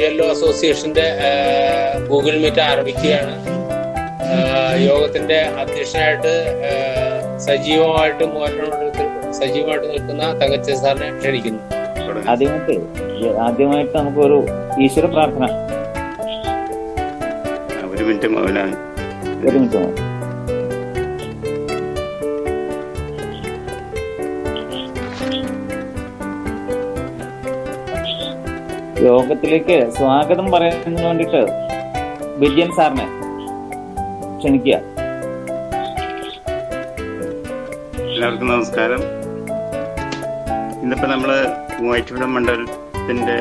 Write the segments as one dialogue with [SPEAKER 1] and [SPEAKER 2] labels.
[SPEAKER 1] BLO അസോസിയേഷന്റെ Google meet ആരംഭിക്കുകയാണ്. യോഗത്തിന്റെ അധ്യക്ഷനായിട്ട് സജീവമായിട്ട് നിൽക്കുന്ന തങ്കച്ചൻ സാറിനെ ക്ഷണിക്കുന്നു.
[SPEAKER 2] ആദ്യമായിട്ട് നമുക്കൊരു ഈശ്വര പ്രാർത്ഥന.
[SPEAKER 3] ഒരു മിനിറ്റ് മൗനാണ്.
[SPEAKER 2] യോഗത്തിലേക്ക് സ്വാഗതം പറയുന്നതിന് വേണ്ടിട്ട് വിജയൻ സാറിനെ ക്ഷണിക്കുക.
[SPEAKER 3] എല്ലാവർക്കും നമസ്കാരം. ഇന്നിപ്പോ നമ്മള് മൂവാറ്റുപുഴ മണ്ഡലത്തിന്റെ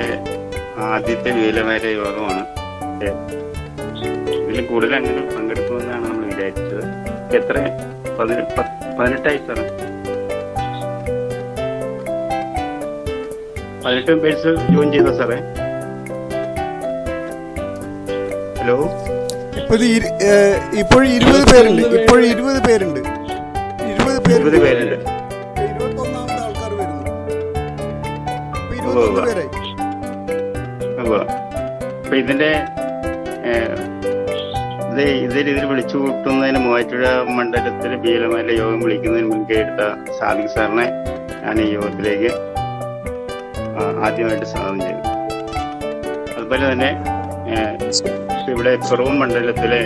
[SPEAKER 3] ആദ്യത്തെ വേലവാര യോഗമാണ്. ഇതിൽ കൂടുതൽ അങ്ങനെ പങ്കെടുക്കുമെന്നാണ് നമ്മൾ വിചാരിച്ചത്. എത്ര 18 സാറേ? 18 പേഴ്സ് ജോയിൻ ചെയ്തോ സാറേ? ഹലോ,
[SPEAKER 4] ഇപ്പോൾ 20 പേരുണ്ട്. 20 പേരുണ്ട്.
[SPEAKER 3] 20 പേരുണ്ട്.
[SPEAKER 4] 21ാമത്തെ ആൾക്കാർ വരുന്നു. 21 പേരായി.
[SPEAKER 3] അപ്പൊ ഇതിന്റെ ഇതേ രീതിയിൽ വിളിച്ചു കൂട്ടുന്നതിന് മൂവാറ്റുപുഴ മണ്ഡലത്തിലെ BLO യോഗം വിളിക്കുന്നതിന് മുൻകൈ എടുത്ത സാദിഖ് സാറിനെ ഞാൻ ഈ യോഗത്തിലേക്ക് ആദ്യമായിട്ട് സ്വാഗതം ചെയ്തു. അതുപോലെ തന്നെ ഇവിടെ പിറവം മണ്ഡലത്തിലെ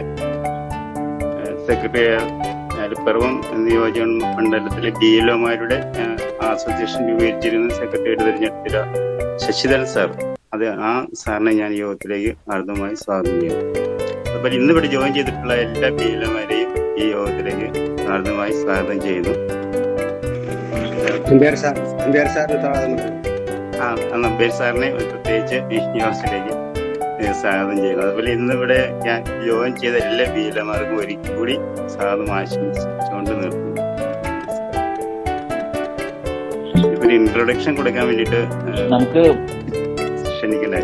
[SPEAKER 3] സെക്രട്ടറി, പിറവം നിയോജക മണ്ഡലത്തിലെ BLO അസോസിയേഷൻ രൂപീകരിച്ചിരുന്ന സെക്രട്ടറിയായിട്ട് തിരഞ്ഞെടുത്ത ശശിധരൻ സാർ, ആ സാറിനെ ഞാൻ ഈ യോഗത്തിലേക്ക് ഹാർദവമായി സ്വാഗതം ചെയ്യുന്നു. അതുപോലെ ഇന്നിവിടെ ജോയിൻ ചെയ്തിട്ടുള്ള എല്ലാ BLO ഈ യോഗത്തിലേക്ക് ഹാർദവമായി സ്വാഗതം ചെയ്യുന്നു.
[SPEAKER 5] നമ്പേർ
[SPEAKER 3] സാറിനെ പ്രത്യേകിച്ച് ഈ യോഗത്തിലേക്ക് സ്വാഗതം ചെയ്യുന്നു. അതുപോലെ ഇന്നിവിടെ ഞാൻ ജോയിൻ ചെയ്ത എല്ലാ BLOമാർക്കും ഒരിക്കൽ കൂടി സ്വാഗതം ആശംസിച്ചുകൊണ്ട് നിർത്തുന്നു. ഒരു ഇൻട്രൊഡക്ഷൻ കൊടുക്കാൻ വേണ്ടിട്ട്
[SPEAKER 2] നമുക്ക്
[SPEAKER 3] ക്ഷണിക്കണ്ടേ?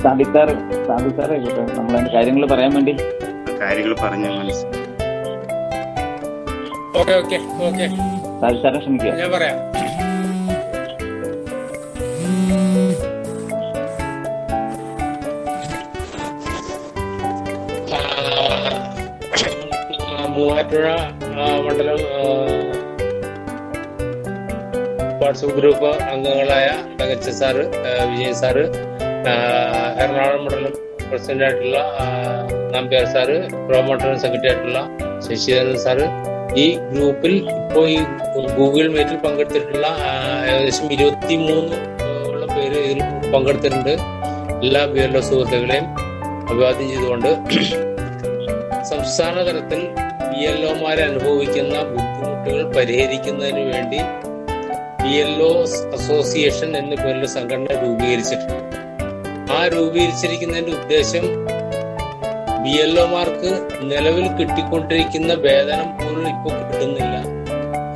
[SPEAKER 2] സാദിഖ് സാറേ നമ്മളതിന്റെ കാര്യങ്ങൾ പറയാൻ വേണ്ടി
[SPEAKER 3] കാര്യങ്ങൾ പറഞ്ഞ മനസ്സിലായി.
[SPEAKER 2] സാദിഖ് സാറെ ക്ഷണിക്കുക.
[SPEAKER 1] ഞാൻ പറയാം. മൂവാറ്റുപുഴ മണ്ഡലം വാട്സപ്പ് ഗ്രൂപ്പ് അംഗങ്ങളായ തങ്കച്ചൻ സാറ്, വിജയൻ സാറ്, എറണാകുളം മണ്ഡലം പ്രസിഡന്റ് ആയിട്ടുള്ള നമ്പ്യാർ സാറ്, പ്രൊമോട്ടർ സെക്രട്ടറി ആയിട്ടുള്ള ശശിധരൻ സാറ്, ഈ ഗ്രൂപ്പിൽ ഇപ്പോൾ ഈ ഗൂഗിൾ മീറ്റിൽ പങ്കെടുത്തിട്ടുള്ള ഏകദേശം 23 പേര് ഇതിൽ പങ്കെടുത്തിട്ടുണ്ട്. എല്ലാ BLO സുഹൃത്തുക്കളെയും അഭിവാദ്യം ചെയ്തുകൊണ്ട് സംസ്ഥാന തലത്തിൽ BLOമാരെ അനുഭവിക്കുന്ന ബുദ്ധിമുട്ടുകൾ പരിഹരിക്കുന്നതിന് വേണ്ടി BLO അസോസിയേഷൻ എന്ന പേരിൽ സംഘടന രൂപീകരിച്ചിട്ടുണ്ട്. ആ രൂപീകരിച്ചിരിക്കുന്നതിന്റെ ഉദ്ദേശം BLOമാർക്ക് നിലവിൽ കിട്ടിക്കൊണ്ടിരിക്കുന്ന വേതനം പോലും ഇപ്പോൾ കിട്ടുന്നില്ല.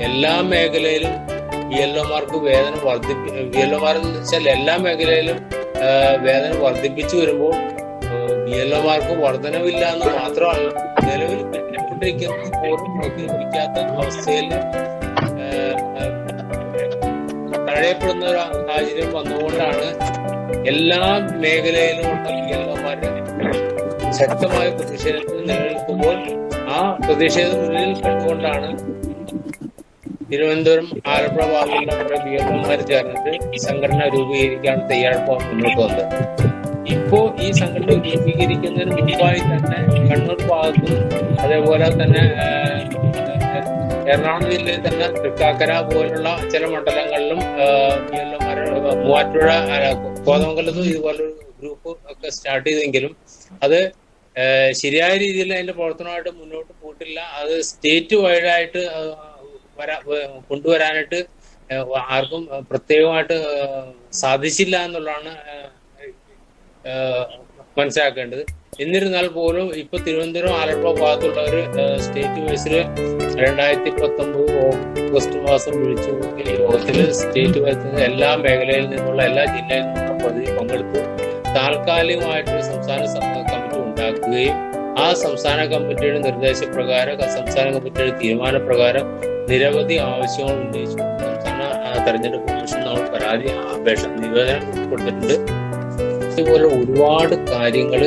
[SPEAKER 1] എല്ലാ മേഖലയിലും BLOമാർക്ക് വേതനം BLOമാരെന്ന് വെച്ചാൽ എല്ലാ മേഖലയിലും വേതനം വർദ്ധിപ്പിച്ചു വരുമ്പോൾ BLOമാർക്ക് വർധനവില്ല എന്ന് മാത്രമല്ല, നിലവിൽ കിട്ടിക്കൊണ്ടിരിക്കുന്ന പോലും വർദ്ധിപ്പിക്കാത്ത അവസ്ഥയിൽ തഴയപ്പെടുന്ന ഒരു സാഹചര്യം വന്നുകൊണ്ടാണ് എല്ലാ മേഖലയിലുമുള്ള BLOമാര് ശക്തമായ പ്രതിഷേധത്തിൽ നിലനിൽക്കുമ്പോൾ ആ പ്രതിഷേധം മുന്നിൽ കണ്ടുകൊണ്ടാണ് തിരുവനന്തപുരം, ആലപ്പുഴ ഭാഗങ്ങളിലുള്ള BLOമാർ ചേർന്നിട്ട് സംഘടന രൂപീകരിക്കാൻ തയ്യാറെടുപ്പ് മുന്നോട്ട് വന്നത്. ഇപ്പോ ഈ സംഘടന രൂപീകരിക്കുന്നതിന് മുമ്പായി തന്നെ കണ്ണൂർ ഭാഗത്തും അതേപോലെ തന്നെ എറണാകുളം ജില്ലയിൽ തന്നെ തൃക്കാക്കര പോലുള്ള ചില മണ്ഡലങ്ങളിലും BLOമാരെ, മൂവാറ്റുപുഴ, കോതമംഗലത്തും ഇതുപോലൊരു ഗ്രൂപ്പ് ഒക്കെ സ്റ്റാർട്ട് ചെയ്തെങ്കിലും അത് ശരിയായ രീതിയിൽ അതിന്റെ പ്രവർത്തനമായിട്ട് മുന്നോട്ട് പോയിട്ടില്ല. അത് സ്റ്റേറ്റ് വൈഡായിട്ട് കൊണ്ടുവരാനായിട്ട് ആർക്കും പ്രത്യേകമായിട്ട് സാധിച്ചില്ല എന്നുള്ളതാണ് മനസ്സിലാക്കേണ്ടത്. എന്നിരുന്നാൽ പോലും ഇപ്പൊ തിരുവനന്തപുരം, ആലപ്പുഴ ഭാഗത്തുള്ളവർ സ്റ്റേറ്റ് വൈസിൽ 2019 ഓഗസ്റ്റ് മാസം വിളിച്ചു കൂട്ടിയ യോഗത്തിൽ സ്റ്റേറ്റ് വൈസിൽ എല്ലാ മേഖലയിൽ നിന്നുള്ള, എല്ലാ ജില്ലയിൽ നിന്നുള്ള പ്രതിനിധി പങ്കെടുത്തു. താൽക്കാലികമായിട്ടൊരു സംസ്ഥാന കമ്മിറ്റി ഉണ്ടാക്കുകയും ആ സംസ്ഥാന കമ്മിറ്റിയുടെ നിർദ്ദേശപ്രകാരം, സംസ്ഥാന കമ്മിറ്റിയുടെ തീരുമാനപ്രകാരം നിരവധി ആവശ്യങ്ങൾ ഉന്നയിച്ചു സംസ്ഥാന തെരഞ്ഞെടുപ്പ് കമ്മീഷൻ നമ്മൾ പരാതി അപേക്ഷ നിവേദനം കൊടുത്തിട്ടുണ്ട്. ഇതുപോലെ ഒരുപാട് കാര്യങ്ങൾ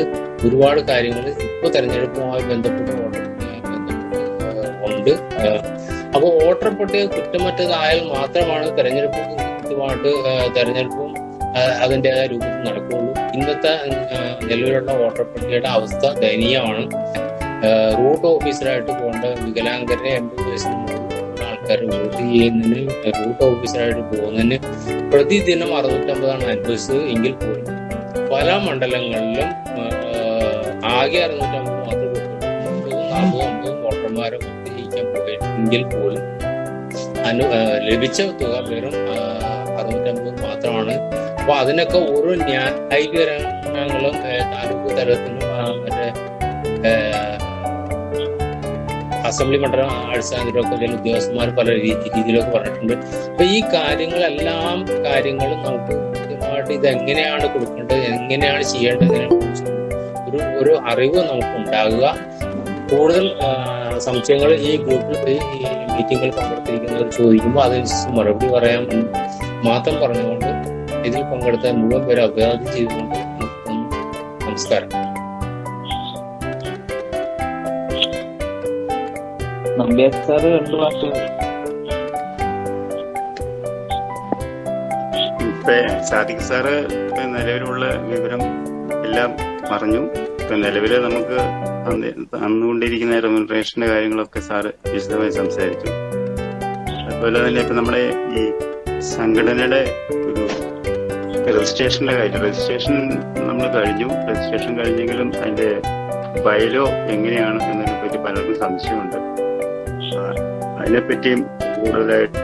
[SPEAKER 1] ഇപ്പോൾ തെരഞ്ഞെടുപ്പുമായി ബന്ധപ്പെട്ട് ഉണ്ട്. അപ്പോൾ വോട്ടർ പട്ടിക കുറ്റമറ്റതായാൽ മാത്രമാണ് തെരഞ്ഞെടുപ്പും കൃത്യമായിട്ട് തെരഞ്ഞെടുപ്പും അതിൻ്റെതായ രൂപത്തിൽ നടക്കുകയുള്ളൂ. ഇന്നത്തെ നിലവിലുള്ള വോട്ടർ പട്ടികയുടെ അവസ്ഥ ദയനീയമാണ്. റൂട്ട് ഓഫീസറായിട്ട് പോകേണ്ട വികലാംഗരെ 80 വയസ്സിന് മുകളിലുള്ള ആൾക്കാർ വോട്ട് ചെയ്യുന്നതിന് റൂട്ട് ഓഫീസറായിട്ട് പോകുന്നതിന് പ്രതിദിനം 650 അനുവദിച്ചത് എങ്കിൽ പോലും പല മണ്ഡലങ്ങളിലും ആകെ 650 മാത്രമേ 40-50 വോട്ടർമാരെ ജയിക്കാൻ പോയെങ്കിൽ പോലും ലഭിച്ച തുക വെറും 650 മാത്രമാണ്. അപ്പൊ അതിനൊക്കെ ഓരോ ന്യായീകരണങ്ങളും താലൂക്ക് തലത്തിലും മറ്റേ അസംബ്ലി മണ്ഡലം അടിസ്ഥാനത്തിലൊക്കെ ചില ഉദ്യോഗസ്ഥന്മാർ പല രീതിയിലൊക്കെ പറഞ്ഞിട്ടുണ്ട്. അപ്പൊ ഈ കാര്യങ്ങളും നമുക്ക് കൃത്യമായിട്ട് ഇതെങ്ങനെയാണ് കൊടുക്കേണ്ടത്, എങ്ങനെയാണ് ചെയ്യേണ്ടതിനെ കുറിച്ച് ഒരു അറിവ് നമുക്ക് ഉണ്ടാകുക. കൂടുതൽ സംശയങ്ങൾ ഈ ഗ്രൂപ്പിൽ ഈ മീറ്റിങ്ങിൽ പങ്കെടുത്തിരിക്കുന്നവർ ചോദിക്കുമ്പോൾ അതനുസരിച്ച് മറുപടി പറയാൻ മാത്രം പറഞ്ഞുകൊണ്ട് ഇതിൽ പങ്കെടുത്ത മുഴുവൻ പേരെ അഭിവാദ്യം ചെയ്തുകൊണ്ട് നമസ്കാരം.
[SPEAKER 3] സാദിഖ് സാറ് നിലവിലുള്ള വിവരം എല്ലാം പറഞ്ഞു. ഇപ്പൊ നിലവില് നമുക്ക് തന്നുകൊണ്ടിരിക്കുന്ന റെമ്യൂണറേഷന്റെ കാര്യങ്ങളൊക്കെ സാറ് വിശദമായി സംസാരിച്ചു. അതുപോലെ തന്നെ ഇപ്പൊ നമ്മുടെ ഈ സംഘടനയുടെ ഒരു രജിസ്ട്രേഷൻ നമ്മൾ കഴിഞ്ഞു. രജിസ്ട്രേഷൻ കഴിഞ്ഞെങ്കിലും അതിന്റെ ബൈലോ എങ്ങനെയാണ് എന്നതിനെ പറ്റി പലർക്കും സംശയമുണ്ട്. അതിനെപ്പറ്റിയും കൂടുതലായിട്ട്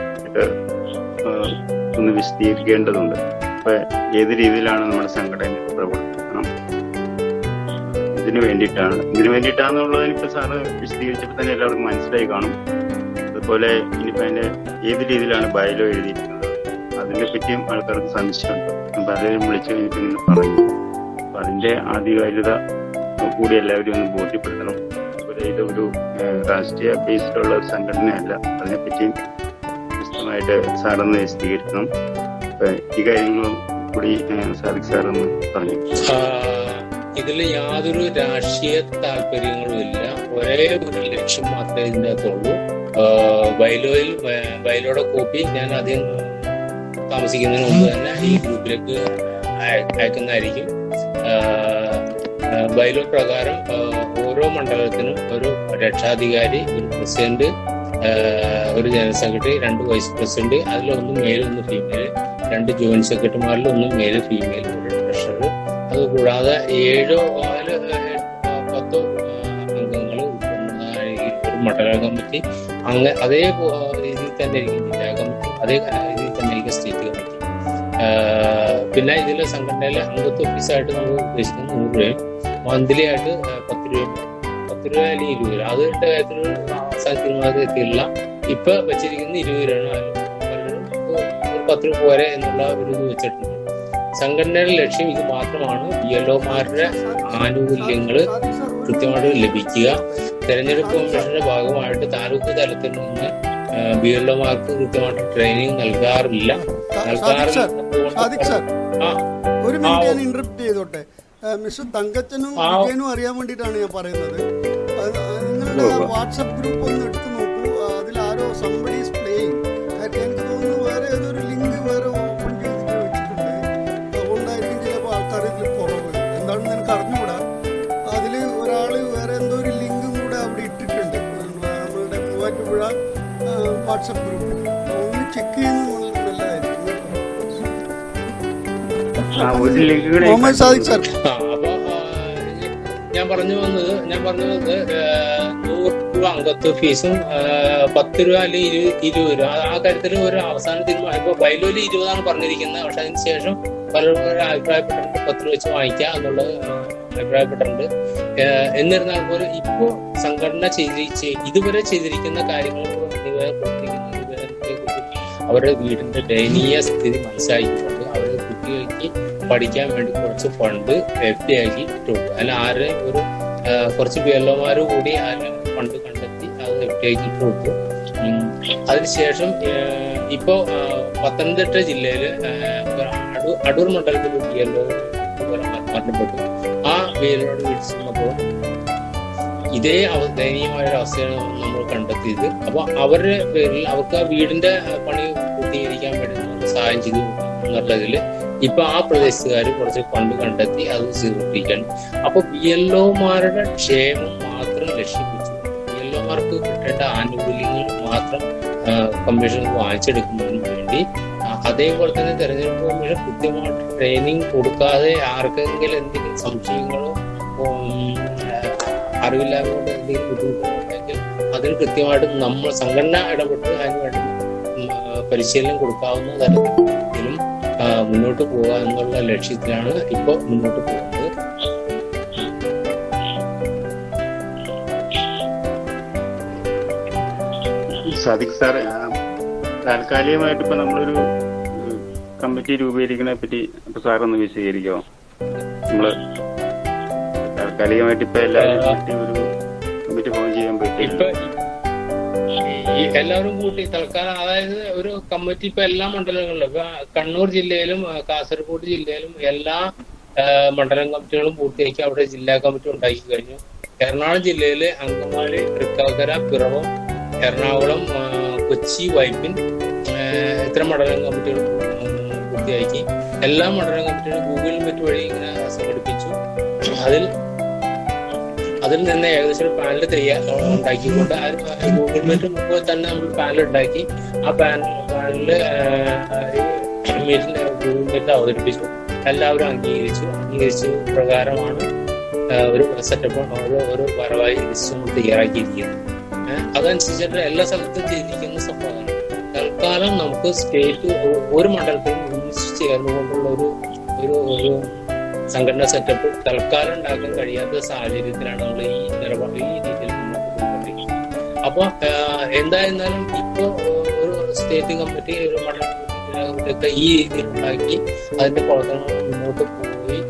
[SPEAKER 3] ഒന്ന് വിശദീകരിക്കേണ്ടതുണ്ട്. അപ്പൊ ഏത് രീതിയിലാണ് നമ്മുടെ സംഘടന പ്രവർത്തനം, ഇതിനു വേണ്ടിയിട്ടാണെന്നുള്ളതിന് ഇപ്പൊ സാറ് വിശദീകരിച്ചപ്പോൾ തന്നെ എല്ലാവർക്കും മനസ്സിലായി കാണും. അതുപോലെ ഇനിയിപ്പോ അതിന്റെ ഏത് രീതിയിലാണ് ബൈലോ എഴുതിയിരിക്കുന്നത് അതിനെ പറ്റിയും ആൾക്കാർക്ക് സംശയമുണ്ട്. പലരും വിളിച്ചു കഴിഞ്ഞിട്ട് ഇങ്ങനെ പറഞ്ഞു. അപ്പൊ അതിന്റെ ആധികാരികത കൂടി എല്ലാവരും ഒന്ന് ബോധ്യപ്പെടുത്തണം. അതുപോലെ ഇതൊരു രാഷ്ട്രീയ ബേസിലുള്ള ഒരു സംഘടനയല്ല. അതിനെപ്പറ്റിയും വിശദമായിട്ട് സാറൊന്ന് വിശദീകരിക്കണം. ഈ കാര്യങ്ങളും കൂടി സാദിഖ് സാറൊന്ന് പറഞ്ഞു.
[SPEAKER 1] ഇതിൽ യാതൊരു രാഷ്ട്രീയ താല്പര്യങ്ങളും ഇല്ല. ഒരേ ഒരു ലക്ഷ്യം മാത്രമേ ഇതിൻ്റെ അകത്തുള്ളൂ. ബൈലോയുടെ കോപ്പി ഞാൻ ആദ്യം താമസിക്കുന്നതിന് മുമ്പ് തന്നെ ഈ ഗ്രൂപ്പിലേക്ക് അയക്കുന്നതായിരിക്കും. ബൈലോ പ്രകാരം ഓരോ മണ്ഡലത്തിനും ഒരു രക്ഷാധികാരി, ഒരു പ്രസിഡന്റ്, ഒരു ജനറൽ സെക്രട്ടറി, 2 വൈസ് പ്രസിഡന്റ്, അതിലൊന്നും മെയിൽ ഒന്ന് ഫീമെയിൽ, 2 ജോയിന്റ് സെക്രട്ടറിമാരിൽ ഒന്നും മെയിൽ ഫീമെയിൽ, ഒരു ട്രഷറർ, അതുകൂടാതെ 7-10 അംഗങ്ങൾ ഒരു മണ്ഡല കമ്മിറ്റി, അതേ രീതിയിൽ തന്നെ ആയിരിക്കും ജില്ലാ കമ്മിറ്റി, അതേ രീതിയിൽ തന്നെ ആയിരിക്കും സ്റ്റേറ്റ് കമ്മിറ്റി. പിന്നെ ഇതിലെ സംഘടനയിലെ അംഗത്വ ഫീസായിട്ട് നമ്മൾ ഉദ്ദേശിക്കുന്നത് 100 രൂപയും മന്ത്ലി ആയിട്ട് 10 രൂപ അല്ലെങ്കിൽ 20 രൂപ. അതിന്റെ കാര്യത്തിൽ അവസാന തീരുമാനത്തിൽ എത്തിയില്ല. ഇപ്പൊ വെച്ചിരിക്കുന്ന 20 രൂപയാണ്. പലരും 10 രൂപ പോരെ എന്നുള്ള ഒരു ഇത് വെച്ചിട്ടുണ്ട്. സംഘടനയുടെ ലക്ഷ്യം ഇത് മാത്രമാണ്. BLOമാരുടെ ആനുകൂല്യങ്ങൾ കൃത്യമായിട്ട് ലഭിക്കുക. തെരഞ്ഞെടുപ്പ് കമ്മീഷന്റെ ഭാഗമായിട്ട് താലൂക്ക് തലത്തിൽ നിന്ന് BLOമാർക്ക് കൃത്യമായിട്ട് ട്രെയിനിങ് നൽകാറില്ല.
[SPEAKER 4] ഒരു മിനിറ്റ് ഞാൻ ഇന്ററപ്റ്റ് ചെയ്തോട്ടെ. മിസ്റ്റർ തങ്കച്ചനും വിജയനും അറിയാൻ വേണ്ടിയിട്ടാണ് ഞാൻ പറയുന്നത്. നിങ്ങളുടെ വാട്സപ്പ് ഗ്രൂപ്പ് ഒന്ന് എടുത്തു നോക്കൂ. അതിൽ ആരോ സംബഡി ഈസ് പ്ലേയിങ്. എനിക്ക് തോന്നുന്നു വേറെ ഏതൊരു ലിങ്ക് വേറെ ഓപ്പൺ ചെയ്തിട്ട് വെച്ചിട്ടുണ്ട്. അതുകൊണ്ടായിരിക്കും ചിലപ്പോൾ ആൾക്കാർ ഇതിൽ കുറവ്. എന്താണെന്ന് എനിക്ക് അറിഞ്ഞുകൂടാ. അതിൽ ഒരാൾ വേറെ എന്തോ ഒരു ലിങ്കും കൂടെ അവിടെ ഇട്ടിട്ടുണ്ട് നമ്മളുടെ മൂവാറ്റുപുഴ വാട്സപ്പ് ഗ്രൂപ്പിൽ. ഒന്ന് ചെക്ക് ചെയ്യുന്നത് നല്ലതായിരിക്കും. മുഹമ്മദ് സാദിഖ് സാർ,
[SPEAKER 1] ഞാൻ പറഞ്ഞു വന്നത് 100 രൂപ അംഗത്വ ഫീസും 10 രൂപ അല്ലെങ്കിൽ 20 രൂപ. ആ കാര്യത്തിൽ ഒരു അവസാന തീരുമാനം. ഇപ്പൊ ബൈലോയിൽ 20 പറഞ്ഞിരിക്കുന്നത്. പക്ഷെ അതിന് ശേഷം പലരും അഭിപ്രായപ്പെട്ടിട്ടുണ്ട് 10 രൂപ വെച്ച് വാങ്ങിക്കാം എന്നുള്ളത് അഭിപ്രായപ്പെട്ടിട്ടുണ്ട്. എന്നിരുന്നാൽ പോലും ഇപ്പോ സംഘടന ഇതുവരെ ചെയ്തിരിക്കുന്ന കാര്യങ്ങൾ അവരുടെ വീടിന്റെ ദയനീയ സ്ഥിതി മനസ്സിലാക്കിക്കൊണ്ട് അവരുടെ കുട്ടികൾക്ക് പഠിക്കാൻ വേണ്ടി കുറച്ച് ഫണ്ട് FD ആക്കി ഇട്ടുണ്ട്. അതിൽ ആരെയും കുറച്ച് BLOമാര് കൂടി ഫണ്ട് കണ്ടെത്തി അത് FD ആക്കി ഇട്ടു. അതിനുശേഷം ഇപ്പോ പത്തനംതിട്ട ജില്ലയില് അടൂർ മണ്ഡലത്തിൽ BLO മരണപ്പെട്ടു. ആ BLOയോട് വിളിച്ചപ്പോൾ ഇതേ ദയനീയമായ ഒരു അവസ്ഥയാണ് നമ്മൾ കണ്ടെത്തിയത്. അപ്പൊ അവരുടെ പേരിൽ അവർക്ക് ആ വീടിന്റെ പണി പൂർത്തീകരിക്കാൻ വേണ്ടി സഹായം ചെയ്തു എന്നുള്ളതിൽ ഇപ്പൊ ആ പ്രദേശത്തുകാർ കുറച്ച് ഫണ്ട് കണ്ടെത്തി അത് സ്വീകരിപ്പിക്കണം. അപ്പൊ BLOമാരുടെ ക്ഷേമം മാത്രം ലക്ഷ്യം വെച്ചു BLOമാർക്ക് കിട്ടേണ്ട ആനുകൂല്യങ്ങൾ മാത്രം കമ്മീഷൻ വാങ്ങിച്ചെടുക്കുന്നതിന് വേണ്ടി, അതേപോലെ തന്നെ തെരഞ്ഞെടുപ്പ് കമ്മീഷൻ കൃത്യമായിട്ട് ട്രെയിനിങ് കൊടുക്കാതെ ആർക്കെങ്കിലും എന്തെങ്കിലും സംശയങ്ങളോ അറിവില്ലാതെ കൊണ്ട് എന്തെങ്കിലും ബുദ്ധിമുട്ടുകളുണ്ടെങ്കിൽ അതിന് കൃത്യമായിട്ട് നമ്മൾ സംഘടന ഇടപെട്ട് അതിന് വേണ്ടി പരിശീലനം കൊടുക്കാവുന്ന തരത്തിലും മുന്നോട്ട് പോകുക എന്നുള്ള ലക്ഷ്യത്തിലാണ് ഇപ്പോൾ മുന്നോട്ട് പോകുന്നത്.
[SPEAKER 3] സാദിഖ് സാർ, താൽക്കാലികമായിട്ട് ഇപ്പൊ നമ്മളൊരു കമ്മിറ്റി രൂപീകരിക്കുന്നതിനെ പറ്റി ഇപ്പൊ സാറൊന്ന് വിശദീകരിക്കുമോ? നമ്മള് താൽക്കാലികമായിട്ട് ഇപ്പൊ എല്ലാവരും ഒരു കമ്മിറ്റി ഫോം ചെയ്യാൻ പറ്റില്ല.
[SPEAKER 1] എല്ലാവരും കൂട്ടി തൽക്കാലം, അതായത് ഒരു കമ്മിറ്റി ഇപ്പൊ എല്ലാ മണ്ഡലങ്ങളിലും, ഇപ്പൊ കണ്ണൂർ ജില്ലയിലും കാസർഗോഡ് ജില്ലയിലും എല്ലാ മണ്ഡലം കമ്മിറ്റികളും പൂർത്തിയാക്കി അവിടെ ജില്ലാ കമ്മിറ്റി ഉണ്ടാക്കി കഴിഞ്ഞു. എറണാകുളം ജില്ലയില് അങ്കമാലി, തൃക്കാക്കര, പിറവം, എറണാകുളം, കൊച്ചി, വൈപ്പിൻ ഇത്തരം മണ്ഡലം കമ്മിറ്റികൾ പൂർത്തിയാക്കി. എല്ലാ മണ്ഡലം കമ്മിറ്റികളും ഗൂഗിൾ മീറ്റ് വഴി ഇങ്ങനെ സംഘടിപ്പിച്ചു. അതിൽ നിന്ന് ഏകദേശം ഒരു പാനൽ ഉണ്ടാക്കിക്കൊണ്ട് ഗൂഗിൾ മീറ്റ് മുമ്പ് തന്നെ നമ്മൾ പാനൽ ഉണ്ടാക്കി. ആ പാനല് ഗൂഗിൾ മീറ്റ് അവതരിപ്പിച്ചു. എല്ലാവരും അംഗീകരിച്ചു പ്രകാരമാണ് ഒരു സെറ്റപ്പ് ഒരു ഭാരവാഹി ലിസ്റ്റ് തയ്യാറാക്കിയിരിക്കുന്നത്. അതനുസരിച്ചിട്ട് എല്ലാ സ്ഥലത്തും ചെയ്തിരിക്കുന്ന സംഭവമാണ്. തൽക്കാലം നമുക്ക് സ്റ്റേറ്റ് ഒരു മണ്ഡലത്തിലും ഒന്നിച്ച് ചേർന്നുകൊണ്ടുള്ള ഒരു സംഘടനാ സെറ്റപ്പ് തൽക്കാലം ഉണ്ടാക്കാൻ കഴിയാത്ത സാഹചര്യത്തിലാണ് നമ്മൾ ഈ നിലപാട് ഈ രീതിയിൽ മുന്നോട്ട് പോയിക്കൊണ്ടിരിക്കുന്നത്. അപ്പൊ എന്തായിരുന്നാലും ഇപ്പോ ഒരു സ്റ്റേറ്റ് കമ്മിറ്റി, ഒരു മണ്ഡലം കമ്മിറ്റി ഈ രീതിയിൽ ഉണ്ടാക്കി അതിന്റെ പ്രവർത്തനങ്ങൾ മുന്നോട്ട് പോയി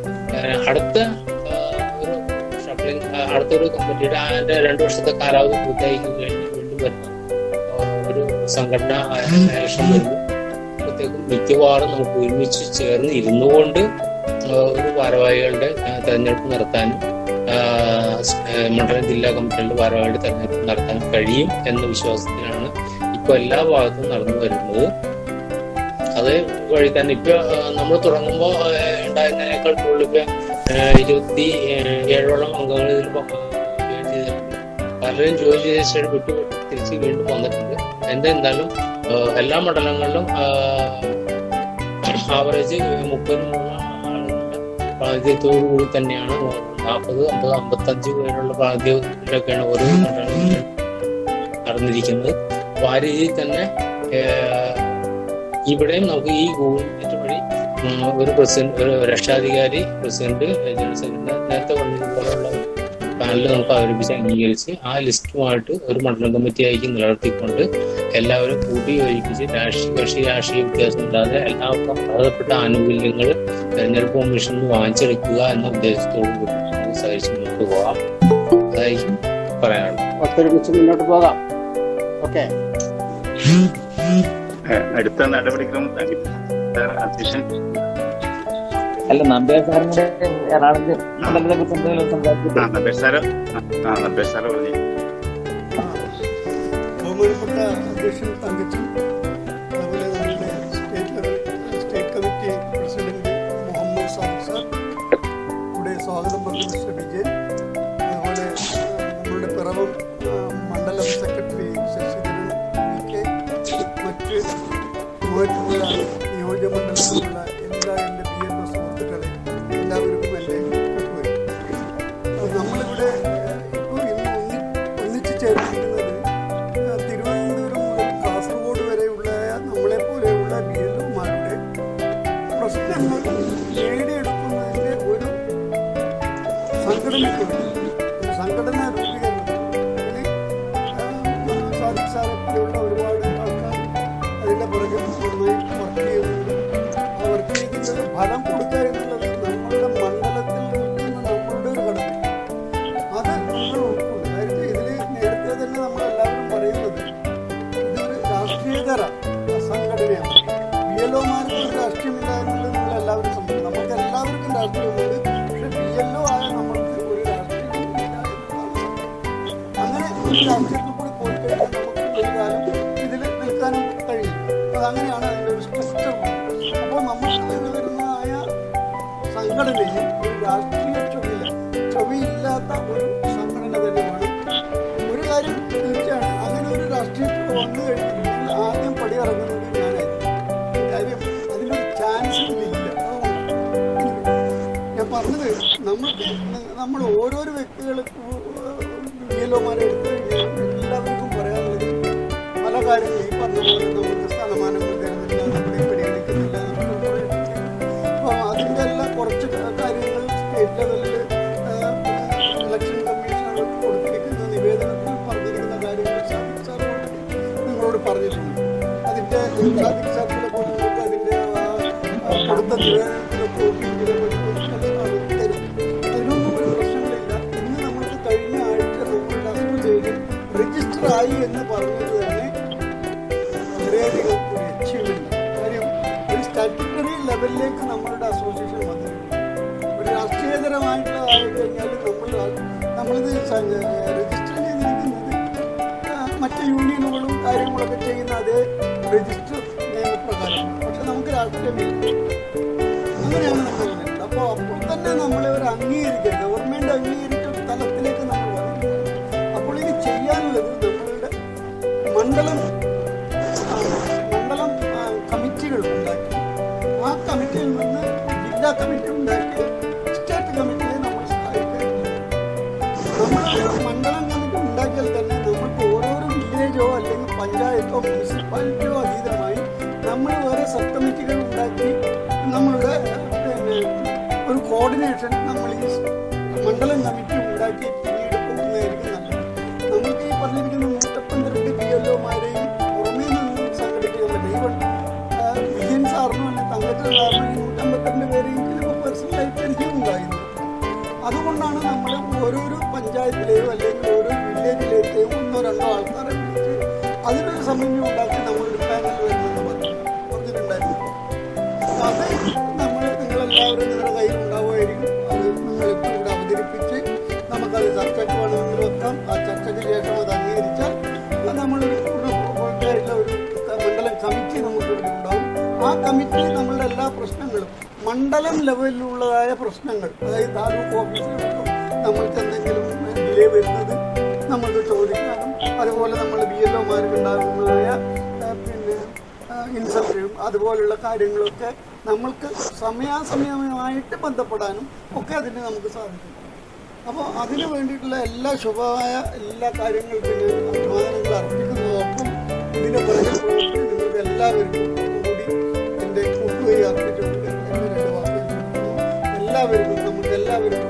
[SPEAKER 1] അടുത്തൊരു കമ്മിറ്റിയുടെ അതിന്റെ 2 വർഷത്തെ കാലാവധി പൂർത്തിയാക്കി കഴിഞ്ഞ് വീണ്ടും വരുന്ന ഒരു സംഘടന ഇലക്ഷൻ വരുമ്പോഴത്തേക്കും മിക്കവാറും നമുക്ക് ഒരുമിച്ച് ചേർന്ന് ഇരുന്നുകൊണ്ട് ഒരു ഭാരവാഹികളുടെ തെരഞ്ഞെടുപ്പ് നടത്താനും മണ്ഡലം ജില്ലാ കമ്മിറ്റികളുടെ ഭാരവാഹികളുടെ തെരഞ്ഞെടുപ്പ് നടത്താനും കഴിയും എന്ന വിശ്വാസത്തിലാണ് ഇപ്പൊ എല്ലാ ഭാഗത്തും നടന്നു വരുന്നത്. അതേ വഴി തന്നെ ഇപ്പൊ നമ്മൾ തുടങ്ങുമ്പോൾ ഉണ്ടായിരുന്നതിനേക്കാൾ കൂടുതൽ ഇപ്പൊ 27ഓളം അംഗങ്ങൾ ഇതിൽ ജോയിൻ ചെയ്തിട്ടുണ്ട്. പലരും ജോയിൻ ചെയ്ത ശേഷം വിട്ടു തിരിച്ച് വീണ്ടും വന്നിട്ടുണ്ട്. എന്തായാലും എല്ലാ മണ്ഡലങ്ങളിലും ആവറേജ് 33 ആളുകളുടെ പ്രാതിനിധ്യത്തോടു കൂടി തന്നെയാണ് 40, 50, 55 പേരുള്ള പ്രാതിനിധ്യത്തിലൊക്കെയാണ് ഓരോ മണ്ഡലങ്ങളിലും നടന്നിരിക്കുന്നത്. അപ്പൊ ആ രീതിയിൽ തന്നെ ഇവിടെയും നമുക്ക് ഈ ഗൂഗിൾ മീറ്റ് വഴി ഒരു പ്രസിഡന്റ്, ഒരു രക്ഷാധികാരി, പ്രസിഡന്റ്, ജനറൽ സെക്രട്ടറി നേരത്തെ പറഞ്ഞതുപോലെയുള്ള പാനൽ നമുക്ക് അവതരിപ്പിച്ച് അംഗീകരിച്ച് ആ ലിസ്റ്റുമായിട്ട് ഒരു മണ്ഡലം കമ്മിറ്റിയായി നിലനിർത്തിക്കൊണ്ട് എല്ലാവരും കൂട്ടി യോജിപ്പിച്ച് രാഷ്ട്രീയ വ്യത്യാസമില്ലാതെ എല്ലാവർക്കും അർഹതപ്പെട്ട ആനുകൂല്യങ്ങൾ തെരഞ്ഞെടുപ്പ് കമ്മീഷനിൽ വാങ്ങിച്ചെടുക്കുക എന്ന ഉദ്ദേശത്തോടു കൂടി നമുക്ക് സഹിച്ച് മുന്നോട്ട് പോകാം. അതായിരിക്കും പറയാനുള്ളത്.
[SPEAKER 5] ഒത്തൊരുമിച്ച് മുന്നോട്ട് പോകാം. ഓക്കെ,
[SPEAKER 3] അടുത്ത നടപടിക്രമം അധ്യക്ഷൻ.
[SPEAKER 2] അല്ല, നമ്പ്യാർ സാറിന്റെ എറണാകുളം മണ്ഡലത്തെ കുറിച്ച് എന്തെങ്കിലും സംസാരിച്ചിട്ട്
[SPEAKER 4] ബഹുമാനപ്പെട്ട അധ്യക്ഷൻ തങ്കച്ചൻ, അതുപോലെ നമ്മുടെ state committee president Muhammad Sadiq sir, ഇവിടെ സ്വാഗതം പറഞ്ഞു മിസ്റ്റർ വിജയൻ, അതുപോലെ നമ്മളുടെ പിറവം മണ്ഡലം സെക്രട്ടറി ശശിധരൻ PK, മറ്റ് മൂവാറ്റുപുഴ നിയോജകമണ്ഡലത്തിലുള്ള എല്ലാ എൻ്റെ BLO സുഹൃത്തുക്കളെ എല്ലാവർക്കും എൻ്റെ കൂട്ടുവരും. നമ്മളിവിടെ ഇപ്പോൾ ഇന്ന് ഒന്നിച്ചു ചേർന്നിരിക്കുന്നത് തിരുവനന്തപുരം മുതൽ കാസർഗോഡ് വരെയുള്ള നമ്മളെപ്പോലെയുള്ള BLOമാരുടെ പ്രശ്നങ്ങൾ നേടിയെടുക്കുന്നതിൻ്റെ ഒരു സംഘടനയ്ക്ക് വേണ്ടി, ഒരു സംഘടനാ രൂപീകരണത്തിന് സാദിഖ് സാറെ പോലെയുള്ള ഒരുപാട് ആൾക്കാർ അതിൻ്റെ പുറകെ നന്നായി വർക്ക് ചെയ്യുന്നുണ്ട്. ആ വർക്ക് ചെയ്യുന്നത് രാഷ്ട്രീയതര സംഘടനയാണ്. BLO-മാർക്ക് ഒരു രാഷ്ട്രീയമില്ല എന്നുള്ളത് നിങ്ങൾ എല്ലാവരും സംബന്ധിക്കും. നമുക്ക് എല്ലാവർക്കും രാഷ്ട്രീയമുണ്ട്. പക്ഷെ BLO ആയ നമ്മൾക്ക് ഒരു രാഷ്ട്രീയമില്ല എന്നുള്ളതാണ് സത്യം. അങ്ങനെ ഒരു രാഷ്ട്രീയത്തിൽ കൂടി പോയി കഴിഞ്ഞാൽ നമുക്ക് ഒരു കാലം ഇതിൽ നിൽക്കാനും കഴിയും. അതങ്ങനെയാണ് അതിൻ്റെ ഒരു സ്ട്രക്ചർ. അപ്പോൾ നമുക്ക് വരുന്നതായ സംഘടനയിൽ ഒരു രാഷ്ട്രീയ ചൊവ്വയില്ലാത്ത ഒരു സംഘടന തന്നെ വേണം. ഒരു കാര്യം തീർച്ചയാണ്, അങ്ങനെ ഒരു രാഷ്ട്രീയത്തിൽ വന്നു കഴിഞ്ഞിട്ടുണ്ടെങ്കിൽ ആദ്യം പടിയിറങ്ങുന്നത് ഞാനായിരിക്കും. കാര്യം അതിനൊരു ചാൻസ് ഇല്ല. ഞാൻ പറഞ്ഞത് നമ്മൾ ഓരോരോ വ്യക്തികൾ BLO-മാരെ എടുത്തു കഴിഞ്ഞാൽ എല്ലാവർക്കും പറയാനുള്ളത് പല കാര്യങ്ങളും. ഈ പറഞ്ഞ പോലെ നമുക്ക് സ്ഥാനമാനങ്ങൾ തരുന്നില്ല, നമ്മളെ പരിഗണിക്കുന്നില്ല. അപ്പം അതിൻ്റെ എല്ലാം കുറച്ച് കാര്യങ്ങൾ സ്റ്റേറ്റ് ലെവലിൽ ഇലക്ഷൻ കമ്മീഷണർ കൊടുത്തിരിക്കുന്ന നിവേദനത്തിൽ പറഞ്ഞിരിക്കുന്ന കാര്യങ്ങൾ സാദിഖ് സാർ നിങ്ങളോട് പറഞ്ഞിട്ടുണ്ട്. അതിൻ്റെ സാദിഖ് സാറിനെ പോലെ നിങ്ങൾക്ക് അതിൻ്റെ കൊടുത്ത നിവേദനത്തിലെ കോപ്പി തരും. അതിനൊന്നും ഒരു പ്രശ്നങ്ങളില്ല. ഇന്ന് നമ്മൾക്ക് കഴിഞ്ഞ ആഴ്ച നമ്മളുടെ അസോസിയേഷൻ രജിസ്റ്റർ ആയി എന്ന് പറഞ്ഞത് തന്നെ വളരെയധികം ഒരു അച്ചീവ്മെന്റ്. കാര്യം ഒരു സ്റ്റാറ്റ്യൂട്ടറി ലെവലിലേക്ക് നമ്മളുടെ അസോസിയേഷൻ വന്നിട്ടുണ്ട്. ഒരു രാഷ്ട്രീയതരമായിട്ടുള്ളതായി കഴിഞ്ഞാൽ നമ്മളിത് രജിസ്റ്റർ ചെയ്തിരിക്കുന്നത് മറ്റ് യൂണിയനുകളും കാര്യങ്ങളൊക്കെ ചെയ്യുന്ന അതേ രജിസ്റ്റർ നിയമപ്രകാരമാണ്. പക്ഷെ നമുക്ക് രാഷ്ട്രീയമില്ല. അങ്ങനെയാണ് നമ്മൾ വരുന്നത്. അപ്പോൾ തന്നെ നമ്മളെ ഒരു അംഗീകരിക്കുക, ഗവൺമെന്റ് അംഗീകരിച്ച തലത്തിലേക്ക് നമ്മൾ വരുന്നത്. അപ്പോൾ ഇത് ചെയ്യാനുള്ളത് നമ്മളുടെ മണ്ഡലം കമ്മിറ്റികൾ ഉണ്ടാക്കി, ആ കമ്മിറ്റിയിൽ നിന്ന് ജില്ലാ കമ്മിറ്റി ഉണ്ടാക്കി സ്റ്റേറ്റ് കമ്മിറ്റിയെ നമ്മൾ സഹായിക്കുക. നമ്മൾ മണ്ഡലം കമ്മിറ്റി ഉണ്ടാക്കിയാൽ തന്നെ നമുക്ക് ഓരോരോ വില്ലേജോ അല്ലെങ്കിൽ പഞ്ചായത്തോ മുനിസിപ്പാലിറ്റിയോ അതീതമായി നമ്മൾ വേറെ സബ് കമ്മിറ്റികൾ ഉണ്ടാക്കി നമ്മളുടെ ഒരു കോർഡിനേഷൻ നമ്മൾ ഈ മണ്ഡലം കമ്മിറ്റി ഉണ്ടാക്കി പിന്നീട് പോകുന്നതായിരിക്കും നല്ലത്. നമുക്ക് ഈ പറഞ്ഞിരിക്കുന്ന 152 BLO-മാരെയും പുറമേ നിന്നും സംഘടിപ്പിക്കാൻ പറ്റില്ല. ഈവൻ വിജയൻ സാറിനും അല്ലെങ്കിൽ തങ്കച്ചൻ സാറിനും 152 പേരെയും ചിലപ്പോൾ പേഴ്സണലായിട്ട് എനിക്ക് ഉണ്ടായിരുന്നു. അതുകൊണ്ടാണ് നമ്മൾ ഓരോരോ പഞ്ചായത്തിലെയോ അല്ലെങ്കിൽ ഓരോ വില്ലേജിലേക്കെയോ 1-2 ആൾക്കാരെ വിളിച്ച് അതിനൊരു സമന്വയം ഉണ്ടാക്കി നമ്മളൊരു പാനൽ വരുമെന്ന് പറഞ്ഞിട്ടുണ്ടായിരുന്നു. അത് നിങ്ങളെല്ലാവരും നിങ്ങളുടെ കയ്യിൽ ഉണ്ടാവുമായിരിക്കും. അത് നിങ്ങൾക്ക് ഇവിടെ അവതരിപ്പിച്ച് നമുക്കത് ചർച്ചയ്ക്ക് വേണമെങ്കിൽ വെക്കാം. ആ ചർച്ചയ്ക്ക് ശേഷം അത് അംഗീകരിച്ചാൽ നമ്മളൊരു പൂർണ്ണമായിട്ടുള്ള ഒരു മണ്ഡലം കമ്മിറ്റി നമുക്കിവിടെ ഉണ്ടാവും. ആ കമ്മിറ്റി നമ്മളുടെ എല്ലാ പ്രശ്നങ്ങളും മണ്ഡലം ലെവലിലുള്ളതായ പ്രശ്നങ്ങൾ, അതായത് താലൂക്ക് ഓഫീസിലും നമ്മൾക്ക് എന്തെങ്കിലും ഡിലേ വരുന്നത് നമ്മൾക്ക് ചോദിക്കാനും, അതുപോലെ നമ്മൾ BLO-മാർക്ക് ഉണ്ടാകുന്നതായ പിന്നെ ഇൻസെൻറ്റീവും അതുപോലുള്ള കാര്യങ്ങളൊക്കെ നമ്മൾക്ക് സമയാസമയമായിട്ട് ബന്ധപ്പെടാനും ഒക്കെ അതിന് നമുക്ക് സാധിക്കും. അപ്പോൾ അതിന് വേണ്ടിയിട്ടുള്ള എല്ലാ ശുഭമായ എല്ലാ കാര്യങ്ങൾക്കും ഞാൻ അഭിമാനങ്ങൾ അർപ്പിക്കുന്നതോടൊപ്പം ഇതിൻ്റെ പുറകിൽ പ്രവർത്തി നിങ്ങൾക്ക് എല്ലാവർക്കും കൂടി എൻ്റെ കൂട്ടുകൈ അർപ്പിച്ചുകൊണ്ട് എൻ്റെ 2 വാക്കുകൾ എല്ലാവർക്കും നമുക്ക് എല്ലാവർക്കും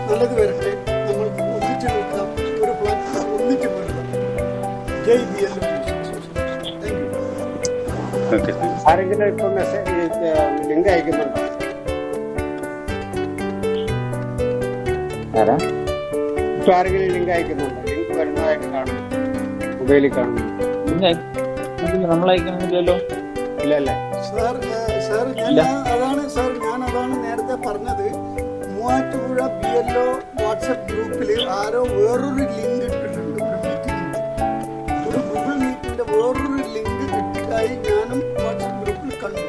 [SPEAKER 4] നല്ലത് വരട്ടെ. നമ്മൾക്ക് ഒന്നിച്ചു നിൽക്കാം, ഒരു പ്ലാറ്റ്ഫോം ഒന്നിച്ചു പോരുക. ജയ് BLO.
[SPEAKER 5] ആരെങ്കിലും ഇപ്പൊ ലിങ്ക് അയക്കുന്നുണ്ടോ? ഇപ്പൊ ആരെങ്കിലും ലിങ്ക് അയക്കുന്നുണ്ടോ? ലിങ്ക് വരുന്നതായിട്ട് കാണുന്നു, മൊബൈലിൽ കാണുന്നു.
[SPEAKER 2] നമ്മൾ അയക്കണമെന്നില്ലല്ലോ.
[SPEAKER 5] ഇല്ല അല്ലേ
[SPEAKER 4] സാർ ഞാൻ അതാണ് നേരത്തെ പറഞ്ഞത്. മൂവാറ്റുപുഴ BLO വാട്സപ്പ് ഗ്രൂപ്പിൽ ആരോ വേറൊരു ലിങ്ക് ഇട്ടിട്ടുണ്ട്. ഒരു മീറ്റിംഗിന്റെ, ഒരു ഗൂഗിൾ മീറ്റിന്റെ വേറൊരു ലിങ്ക് ഇട്ടിട്ടായി ഞാനും വാട്സപ്പ് ഗ്രൂപ്പിൽ കണ്ടു.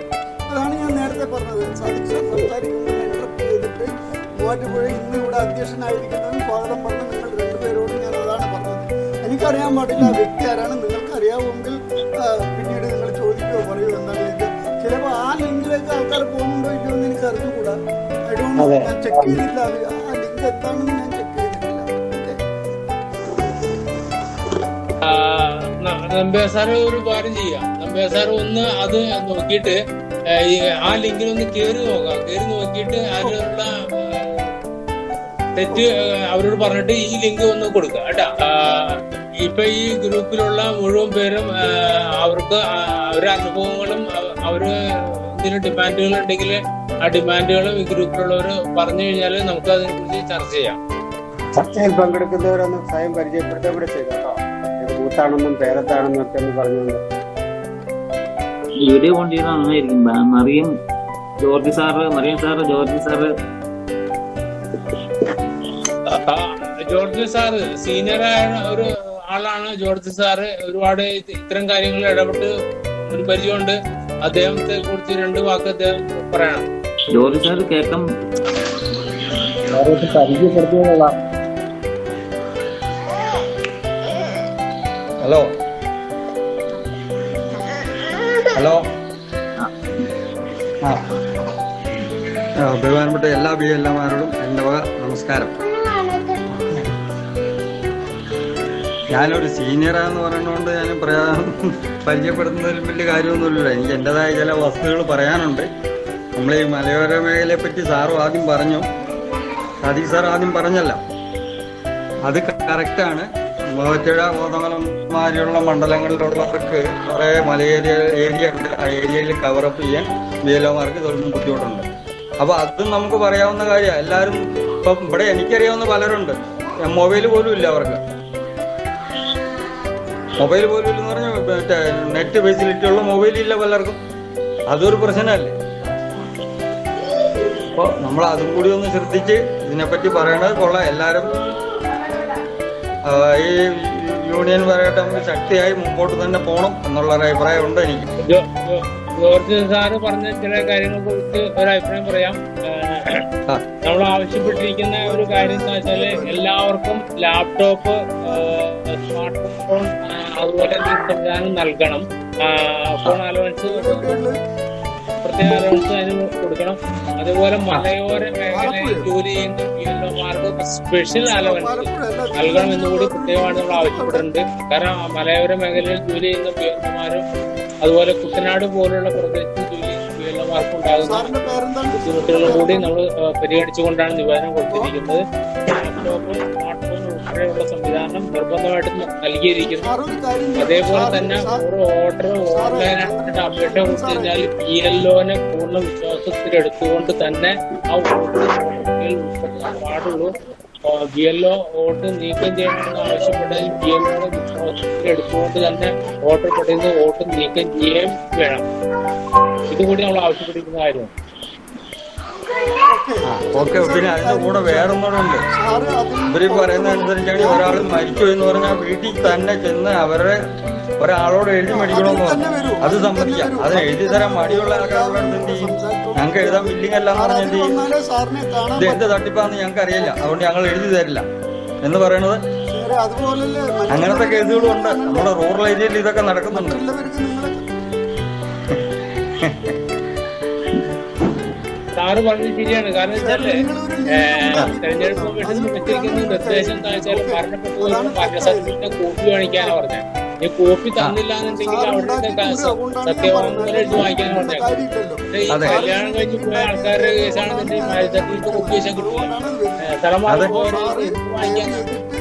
[SPEAKER 4] അതാണ് ഞാൻ നേരത്തെ പറഞ്ഞത്. സാദിഖ് സാർ സംസാരിക്കുമ്പോൾ ഇന്ററപ്റ്റ് ചെയ്തിട്ട് മൂവാറ്റുപുഴ ഇന്ന് ഇവിടെ അധ്യക്ഷനായിരിക്കുന്നതും സ്വാഗതം പറഞ്ഞ നിങ്ങൾ 2 പേരോടും ഞാൻ അതാണ് പറഞ്ഞത്. എനിക്കറിയാൻ പാടില്ല ആ വ്യക്തി ആരാണ്. നിങ്ങൾക്ക് അറിയാവുമെങ്കിൽ പിന്നീട് നിങ്ങൾ ചോദിക്കുകയോ പറയുമോ എന്താണ് ഇത്. ചിലപ്പോൾ ആ ലിങ്കിലേക്ക് ആൾക്കാർ പോകുന്നുണ്ടോ ഇല്ലയോ എന്ന് എനിക്ക് അറിഞ്ഞുകൂടാ. ഞാൻ ചെക്ക് ചെയ്തിട്ടില്ല. ആ ലിങ്ക് എന്താണെന്ന് ഞാൻ ചെക്ക് ചെയ്തിട്ടില്ല.
[SPEAKER 1] നമ്പ്യാർ സാറ് ഒരു കാര്യം ചെയ്യാം. നമ്പ്യാർ സാർ ഒന്ന് അത് നോക്കിയിട്ട് ആ ലിങ്കിലൊന്ന് കയറി നോക്കാം. കയറി നോക്കിയിട്ട് അതിലുള്ള തെറ്റ് അവരോട് പറഞ്ഞിട്ട് ഈ ലിങ്ക് ഒന്ന് കൊടുക്കുക കേട്ടാ. ഇപ്പൊ ഈ ഗ്രൂപ്പിലുള്ള മുഴുവൻ പേരും അവർക്ക് അവരുടെ അനുഭവങ്ങളും അവര് എന്തെങ്കിലും ഡിമാൻഡുകൾ ഉണ്ടെങ്കിൽ ആ ഡിമാൻഡുകളും ഈ ഗ്രൂപ്പിലുള്ളവർ പറഞ്ഞു കഴിഞ്ഞാൽ നമുക്ക് അതിനെ കുറിച്ച് ചർച്ച ചെയ്യാം.
[SPEAKER 5] ചർച്ചയിൽ പങ്കെടുക്കുന്നവരൊന്ന് സ്വയം പരിചയപ്പെടുത്തുക കൂടെ ചെയ്തു കേട്ടോ. മൂത്താണെന്നും പേരത്താണെന്നും ഒക്കെ ഒന്ന് പറഞ്ഞുകൊണ്ട്
[SPEAKER 2] വീഡിയോ കൊണ്ടിരുന്ന നന്നായിരിക്കും. Mariam George sir
[SPEAKER 1] George sir സീനിയറായ ഒരു ആളാണ്. ജോർജ് സാറ് ഒരുപാട് ഇത്തരം കാര്യങ്ങളിൽ ഇടപെട്ട് ഒരു പരിചയമുണ്ട്. അദ്ദേഹത്തെ കുറിച്ച് 2 വാക്ക് അദ്ദേഹം പറയണം.
[SPEAKER 2] ജോർജ് സാറ് കേൾക്കാം.
[SPEAKER 5] പരിചയപ്പെടുത്തിയതല്ല. ഹലോ ബഹുമാനപ്പെട്ട എല്ലാ BLമാരോടും എൻ്റെ വക നമസ്കാരം. ഞാനൊരു സീനിയറാന്ന് പറയുന്നതുകൊണ്ട് ഞാൻ പരിചയപ്പെടുത്തുന്നതിൽ വലിയ കാര്യമൊന്നുമില്ല. എനിക്ക് എൻ്റെതായ ചില വസ്തുതകൾ പറയാനുണ്ട്. നമ്മൾ ഈ മലയോര മേഖലയെ പറ്റി സാറും ആദ്യം പറഞ്ഞു, സതീഷ് സാർ ആദ്യം പറഞ്ഞല്ല, അത് കറക്റ്റാണ്. മൂവാറ്റുപുഴ, കോതമംഗലം മാതിരിയുള്ള മണ്ഡലങ്ങളിലുള്ളവർക്ക് കുറേ ഏരിയ ഉണ്ട്. ആ ഏരിയയിൽ കവറപ്പ് ചെയ്യാൻ BLOമാർക്ക് തൊഴിലും ബുദ്ധിമുട്ടുണ്ട്. അപ്പോൾ അതും നമുക്ക് പറയാവുന്ന കാര്യമാണ്. എല്ലാവരും ഇപ്പം ഇവിടെ എനിക്കറിയാവുന്ന പലരുണ്ട്, മൊബൈൽ പോലും ഇല്ല അവർക്ക്. മൊബൈൽ പോലും ഇല്ലെന്ന് പറഞ്ഞാൽ മറ്റേ നെറ്റ് ഫെസിലിറ്റി ഉള്ള മൊബൈലില്ല പലർക്കും. അതൊരു പ്രശ്നമല്ലേ? അപ്പോൾ നമ്മൾ അതും കൂടി ഒന്ന് ശ്രദ്ധിച്ച് ഇതിനെപ്പറ്റി പറയണത് കൊള്ളാം. എല്ലാവരും ഈ യൂണിയൻ പരമായിട്ട് നമുക്ക് ശക്തിയായി മുമ്പോട്ട് തന്നെ പോകണം എന്നുള്ളൊരു അഭിപ്രായമുണ്ട് എനിക്ക്.
[SPEAKER 1] ജോർജ് സാറ് പറഞ്ഞ ചില കാര്യങ്ങളെ കുറിച്ച് ഒരു അഭിപ്രായം പറയാം. നമ്മൾ ആവശ്യപ്പെട്ടിരിക്കുന്ന ഒരു കാര്യം എന്ന് വെച്ചാല് എല്ലാവർക്കും ലാപ്ടോപ്പ്, സ്മാർട്ട് ഫോൺ, അതുപോലെ സംവിധാനം നൽകണം. ഫോൺ അലവൻസ്, പ്രത്യേക അലവൻസ് അതിന് കൊടുക്കണം. അതുപോലെ മലയോര മേഖലയിൽ ജോലി ചെയ്യുന്ന BLOമാർക്ക് സ്പെഷ്യൽ അലവൻസ് നൽകണം എന്നുകൂടി പ്രത്യേകമായിട്ട് നമ്മൾ ആവശ്യപ്പെട്ടിട്ടുണ്ട്. കാരണം മലയോര മേഖലയിൽ ജോലി ചെയ്യുന്ന BLOമാരും അതുപോലെ കുട്ടനാട് പോലുള്ള പ്രദേശത്ത് ജോലി ചെയ്യുന്ന BLOമാർക്ക് ഉണ്ടാകുന്ന ബുദ്ധിമുട്ടുകൾ കൂടി നമ്മൾ പരിഗണിച്ചുകൊണ്ടാണ് നിവേദനം കൊടുത്തിരിക്കുന്നത്. ലാപ്ടോപ്പ്, സ്മാർട്ട് ഫോൺ ഉൾപ്പെടെയുള്ള സംവിധാനം നിർബന്ധമായിട്ട് നൽകിയിരിക്കുന്നു. അതേപോലെ തന്നെ ഒരു ഓർഡർ ഓൺലൈനായിട്ട് അപേക്ഷ കൊടുത്തു കഴിഞ്ഞാൽ BLOനെ പൂർണ്ണ വിശ്വാസത്തിലെടുത്തുകൊണ്ട് തന്നെ ആ വോട്ട് ഉൾപ്പെടുത്താൻ പാടുള്ളൂ. BLO വോട്ട് നീക്കം ചെയ്യണമെന്ന് ആവശ്യപ്പെട്ടാൽ BLOയുടെ വിശ്വാസത്തിലെടുത്തുകൊണ്ട് തന്നെ വോട്ടർ പട്ടികയിൽ വോട്ട് നീക്കം ചെയ്യുകയും വേണം. ഇതുകൂടി നമ്മൾ ആവശ്യപ്പെട്ടിരിക്കുന്ന കാര്യമാണ്.
[SPEAKER 5] ഓക്കെ. പിന്നെ അതിന്റെ കൂടെ വേറൊന്നുകൂടെ ഉണ്ട്. ഇവര് പറയുന്ന അനുസരിച്ചാണ് ഒരാൾ മരിച്ചു എന്ന് പറഞ്ഞാൽ വീട്ടിൽ തന്നെ ചെന്ന് അവരുടെ ഒരാളോട് എഴുതി മേടിക്കണമെന്ന് പറഞ്ഞു. അത് സമ്മതിക്കാം. അതിന് എഴുതി തരാൻ മടിയുള്ള ആൾക്കാരുടെ എന്ത് ചെയ്യും? ഞങ്ങൾക്ക് എഴുതാൻ ബില്ലിംഗ് അല്ല എന്ന് പറഞ്ഞാൽ എന്ത് ചെയ്യും? ഇത് എന്ത് തട്ടിപ്പാന്ന് ഞങ്ങൾക്ക് അറിയില്ല, അതുകൊണ്ട് ഞങ്ങൾ എഴുതി തരില്ല എന്ന് പറയണത്. അങ്ങനത്തെ കേസുകളും ഉണ്ട്. നമ്മുടെ റൂറൽ ഏരിയയിൽ ഇതൊക്കെ നടക്കുന്നുണ്ട്.
[SPEAKER 1] സാറ് പറഞ്ഞത് ശരിയാണ്. കാരണം വെച്ചാല് തെരഞ്ഞെടുപ്പ് കമ്മീഷൻ വെച്ചിരിക്കുന്ന നിർദ്ദേശം എന്താ വെച്ചാൽ മരണപ്പെട്ടവർക്ക് മരണസർട്ടിഫിക്കറ്റിന്റെ കോപ്പി കാണിക്കാനാ പറഞ്ഞത്. ഈ കോപ്പി തന്നില്ല എന്നുണ്ടെങ്കിൽ അവിടുത്തെ സത്യവാങ്മൂലം എഴുതി വാങ്ങിക്കാനാ പറഞ്ഞത്. ഈ കല്യാണം കഴിഞ്ഞ് പോയ ആൾക്കാരുടെ കേസാണെന്നുണ്ടെങ്കിൽ മാരേജ് സർട്ടിഫിക്കറ്റ് കോപ്പി വെച്ചാൽ കിട്ടില്ല. സ്ഥലം മാറിപ്പോയാൽ വാങ്ങിക്കാൻ.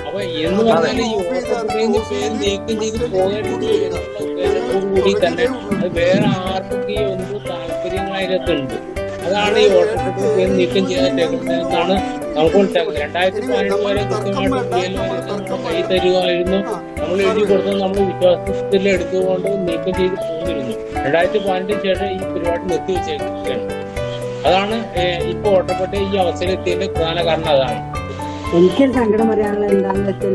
[SPEAKER 1] അപ്പൊ എന്ന് പറഞ്ഞാൽ ഈ വോട്ടർപട്ടികയിൽ പേര് നീക്കം ചെയ്ത് പോകരുത് എന്നുള്ള ഉദ്ദേശത്തോടുകൂടി തന്നെ അത് വേറെ ആർക്കൊക്കെ ഒന്നും താല്പര്യങ്ങൾ അതിനകത്തുണ്ട്. അതാണ് ഈ വോട്ടർപട്ടിക പേര് നീക്കം ചെയ്യാനാണ് നമുക്ക് മനസ്സിലാക്കുന്നത്. 2015 വരെ കൃത്യമായിട്ട് BLO കൈ തരുമായിരുന്നു. നമ്മൾ എഴുതി കൊടുത്തത് നമ്മൾ വിശ്വാസത്തിൽ എടുത്തുകൊണ്ട് നീക്കം ചെയ്ത് പോന്നിരുന്നു. 2015 ശേഷം ഈ പരിപാടി നിർത്തിവെച്ചേക്കുകയാണ്. അതാണ് ഇപ്പൊ വോട്ടർപട്ടിക ഈ അവസരത്തിന്റെ പ്രധാന കാരണം. അതാണ്
[SPEAKER 6] എനിക്കൊരു സങ്കടം പറയാനുള്ള എന്താണെന്ന് വെച്ചാൽ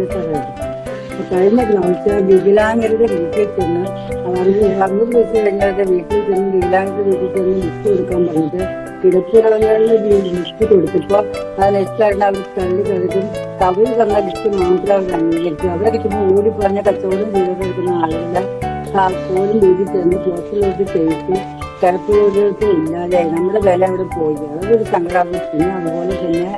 [SPEAKER 6] കഴിഞ്ഞ പ്രാവശ്യം വികലാംഗരുടെ വീട്ടിൽ ചെന്ന് അവർക്ക് 60 വയസ്സ് കഴിഞ്ഞവരുടെ വീട്ടിൽ ചെന്ന് വികലാംഗരുടെ വീട്ടിൽ ചെന്ന് ലിസ്റ്റ് കൊടുക്കാൻ പറഞ്ഞിട്ട് കിടപ്പുറങ്ങളുടെ ലിസ്റ്റ് കൊടുത്തപ്പോൾ ആ ലിസ്റ്റായിട്ട് അവർ തള്ളി കഴിക്കും. അവർ തന്ന ലിസ്റ്റ് മാത്രം അവർ അംഗീകരിച്ചു. അവിടെ കിട്ടുമ്പോൾ ഓടി പറഞ്ഞ കച്ചവടം ചെയ്തെടുക്കുന്ന ആളുകളുടെ പോലും വീട്ടിൽ ചെന്ന് പോസ്റ്റിലോട്ട് ചെയ്യിച്ചു. കിടപ്പുറകൾക്ക് ഇല്ലാതെ നമ്മുടെ വില അവിടെ പോയി. അതൊരു സങ്കടമാണ്. പിന്നെ അതുപോലെ തന്നെ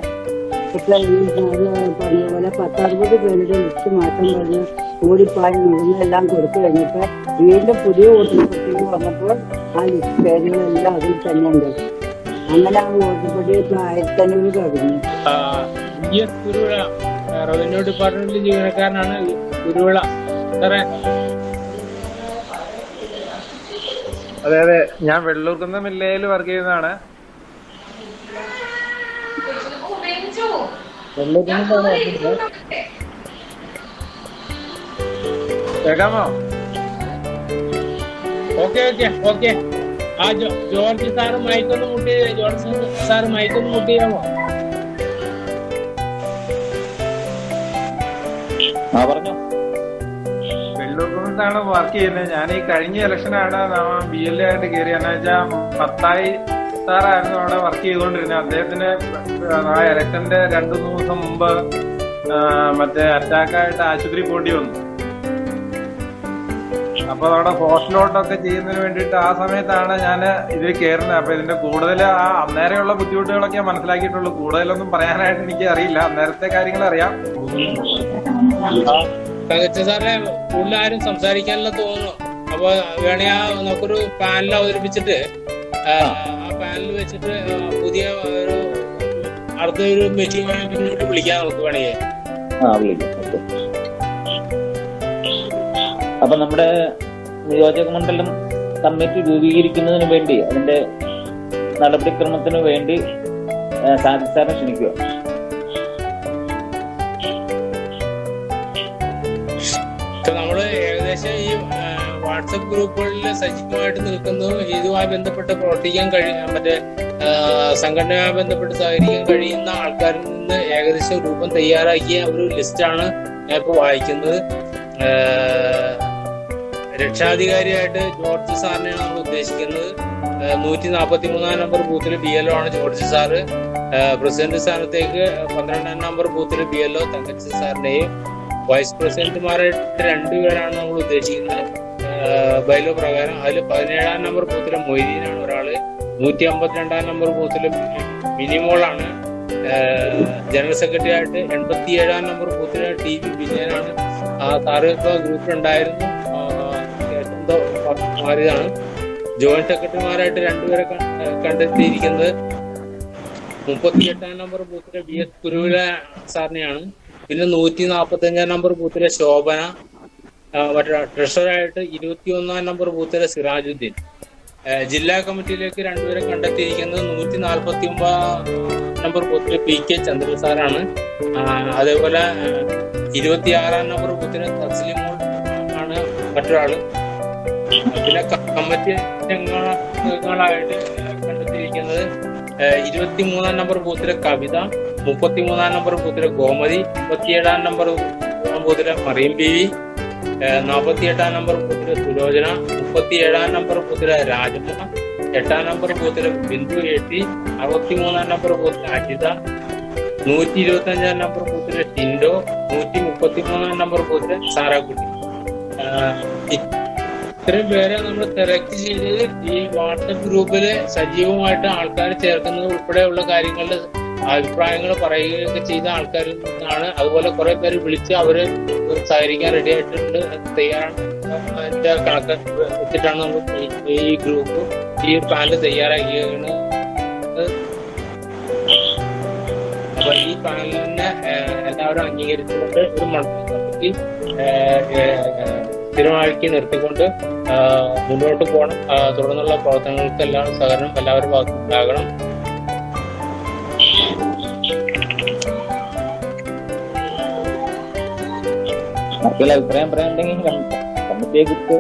[SPEAKER 6] പറഞ്ഞ പോലെ 10-60 പേരുടെ ലിസ്റ്റ് മാറ്റം പറഞ്ഞ് ഓടിപ്പാടി മുഴുവനെല്ലാം കൊടുത്തു കഴിഞ്ഞപ്പോൾ വീണ്ടും പുതിയ വോട്ടർ പട്ടിക വന്നപ്പോൾ ആ ലിസ്റ്റ് പേരുകളെല്ലാം അതിൽ തന്നെ ഉണ്ട്. അങ്ങനെ ആ വോട്ടർ പട്ടിക 1500 കഴിഞ്ഞു.
[SPEAKER 1] കുരുവിള റവന്യൂ ഡിപ്പാർട്ട്മെന്റിലെ ജീവനക്കാരനാണ് കുരുവിള സാറേ.
[SPEAKER 7] അതെ അതെ, ഞാൻ വെള്ളൂർക്കുന്ന മില്ലയിൽ വർക്ക് ചെയ്യുന്നതാണ്. കേൾക്കാമോ?
[SPEAKER 1] Okay okay okay. ആ ജോർജ് സാറ് മൈക്കൊന്ന് മുട്ടി, ജോർജ് സാറ് മൈക്കൊന്ന് മുട്ടിയാമോ?
[SPEAKER 2] പറഞ്ഞോ.
[SPEAKER 7] വെള്ളൂർക്കുന്നാണ് വർക്ക് ചെയ്യുന്നത്. ഞാൻ ഈ കഴിഞ്ഞ ഇലക്ഷനാണ് BLA ആയിട്ട് കയറിയെന്ന് വെച്ചാൽ പത്തായി സാറായിരുന്നു അവിടെ വർക്ക് ചെയ്തുകൊണ്ടിരുന്നത്. അദ്ദേഹത്തിന് ആ ഇലക്ഷന്റെ 2-3 ദിവസം മുമ്പ് മറ്റേ അറ്റാക്കായിട്ട് ആശുപത്രി പോണ്ടി വന്നു. അപ്പൊ അവിടെ ഹോസ്റ്റലോട്ടൊക്കെ ചെയ്യുന്നതിന് വേണ്ടിയിട്ട് ആ സമയത്താണ് ഞാൻ ഇതിൽ കയറുന്നത്. അപ്പൊ ഇതിന്റെ കൂടുതൽ ആ അന്നേരമുള്ള ബുദ്ധിമുട്ടുകളൊക്കെ മനസ്സിലാക്കിയിട്ടുള്ളൂ. കൂടുതലൊന്നും പറയാനായിട്ട് എനിക്ക് അറിയില്ല. അന്നേരത്തെ കാര്യങ്ങൾ അറിയാം.
[SPEAKER 1] തങ്കച്ചൻ സാറെ കൂടുതൽ ആരും സംസാരിക്കാനല്ല തോന്നുന്നു. അപ്പൊ വേണേ നമുക്കൊരു പാനൽ അവതരിപ്പിച്ചിട്ട് ആ പാനൽ വെച്ചിട്ട് പുതിയ ഒരു അടുത്തൊരു മീറ്റിംഗ് മുന്നോട്ട് വിളിക്കാം നമുക്ക് വേണമെങ്കിൽ.
[SPEAKER 2] വിളിക്കാം. അപ്പൊ നമ്മുടെ നിയോജക മണ്ഡലം കമ്മിറ്റി രൂപീകരിക്കുന്നതിന് വേണ്ടി അതിന്റെ നടപടിക്രമത്തിന് വേണ്ടി സാദിഖ് സാറിനെ ക്ഷണിക്കുക.
[SPEAKER 1] നമ്മള് ഏകദേശം ഈ വാട്സപ്പ് ഗ്രൂപ്പുകളിൽ സജീവമായിട്ട് നിൽക്കുന്നതും ഇതുമായി ബന്ധപ്പെട്ട് പ്രവർത്തിക്കാൻ മറ്റേ സംഘടനയുമായി ബന്ധപ്പെട്ട് സഹകരിക്കാൻ കഴിയുന്ന ആൾക്കാരിൽ നിന്ന് ഏകദേശം രൂപം തയ്യാറാക്കിയ ഒരു ലിസ്റ്റാണ് ഞാൻ ഇപ്പോൾ വായിക്കുന്നത്. രക്ഷാധികാരിയായിട്ട് ജോർജ് സാറിനെയാണ് നമ്മൾ ഉദ്ദേശിക്കുന്നത്. 143 നമ്പർ ബൂത്തിൽ BLO ആണ് ജോർജ് സാറ്. പ്രസിഡന്റ് സ്ഥാനത്തേക്ക് 12 നമ്പർ ബൂത്തിൽ BLO തങ്കച്ചൻ സാറിനെയും വൈസ് പ്രസിഡന്റുമാരായിട്ട് 2 പേരാണ് നമ്മൾ ഉദ്ദേശിക്കുന്നത് ബൈലോ പ്രകാരം. അതിൽ 17 നമ്പർ ബൂത്തിലെ മൊയ്തീനാണ് ഒരാള്. 152 നമ്പർ ബൂത്തിലെ മിനിമോളാണ്. ജനറൽ സെക്രട്ടറി ആയിട്ട് 87 നമ്പർ ബൂത്തിലെ TV വിജയനാണ്. സാറ് ഇപ്പൊ ഗ്രൂപ്പിലുണ്ടായിരുന്നു, മാറിയതാണ്. ജോയിന്റ് സെക്രട്ടറിമാരായിട്ട് 2 പേരെ കണ്ടെത്തിയിരിക്കുന്നത് 38 നമ്പർ ബൂത്തിലെ BS കുരുവില സാറിനെയാണ്. പിന്നെ 145 നമ്പർ ബൂത്തിലെ ശോഭന. മറ്റേ ട്രഷറായിട്ട് 21 നമ്പർ ബൂത്തിലെ സിറാജുദ്ദീൻ. ജില്ലാ കമ്മിറ്റിയിലേക്ക് 2 പേരെ കണ്ടെത്തിയിരിക്കുന്നത് 149 നമ്പർ ബൂത്തിലെ PK ചന്ദ്രൻ സാറാണ്. അതേപോലെ 26 നമ്പർ ബൂത്തിലെ തസ്ലിമോൾ ആണ് മറ്റൊരാള്. പിന്നെ കമ്മിറ്റി അംഗങ്ങളായിട്ട് കണ്ടെത്തിയിരിക്കുന്നത് 23 നമ്പർ ബൂത്തിലെ കവിത, 33 നമ്പർ ബൂത്തിലെ ഗോമതി, 37 നമ്പർ ബൂത്തിലെ മറിയം PV, 48 നമ്പർ ബൂത്തിലെ സുലോചന, 37 നമ്പർ ബൂത്തിലെ രാജമ്മ, 8 നമ്പർ ബൂത്തിലെ ബിന്ദു AT, 63 നമ്പർ ബൂത്തിലെ അജിത, 125 നമ്പർ ബൂത്തിലെ ടിൻഡോ, 133 നമ്പർ ബൂത്തിലെ സാറാക്കുട്ടി. ഇത്രയും പേരെ നമ്മൾ സെലക്ട് ചെയ്തത് ഈ വാട്സപ്പ് ഗ്രൂപ്പില് സജീവമായിട്ട് ആൾക്കാർ ചേർക്കുന്നത് ഉൾപ്പെടെയുള്ള കാര്യങ്ങളുടെ അഭിപ്രായങ്ങൾ പറയുകയൊക്കെ ചെയ്ത ആൾക്കാരിൽ നിന്നാണ്. അതുപോലെ കുറെ പേര് വിളിച്ച് അവര് സഹകരിക്കാൻ റെഡി ആയിട്ടുണ്ട്, തയ്യാറാണ്. അതിന്റെ കണക്ക് വെച്ചിട്ടാണ് നമ്മൾ ഈ ഗ്രൂപ്പ് ഈ പാനൽ തയ്യാറാക്കിയത്. അപ്പൊ ഈ പാനലിനെ എല്ലാവരും അംഗീകരിച്ചുകൊണ്ട് ഒരു മൾട്ടി സ്ഥിരമാക്കി നിർത്തിക്കൊണ്ട് മുന്നോട്ട് പോകണം. തുടർന്നുള്ള പ്രവർത്തനങ്ങൾക്ക് എല്ലാം സഹകരണം എല്ലാവരും ഭാഗത്തുണ്ടാകണം.
[SPEAKER 2] അഭിപ്രായം പറയാനുണ്ടെങ്കിൽ കമ്മിറ്റിയെ കുറിച്ച്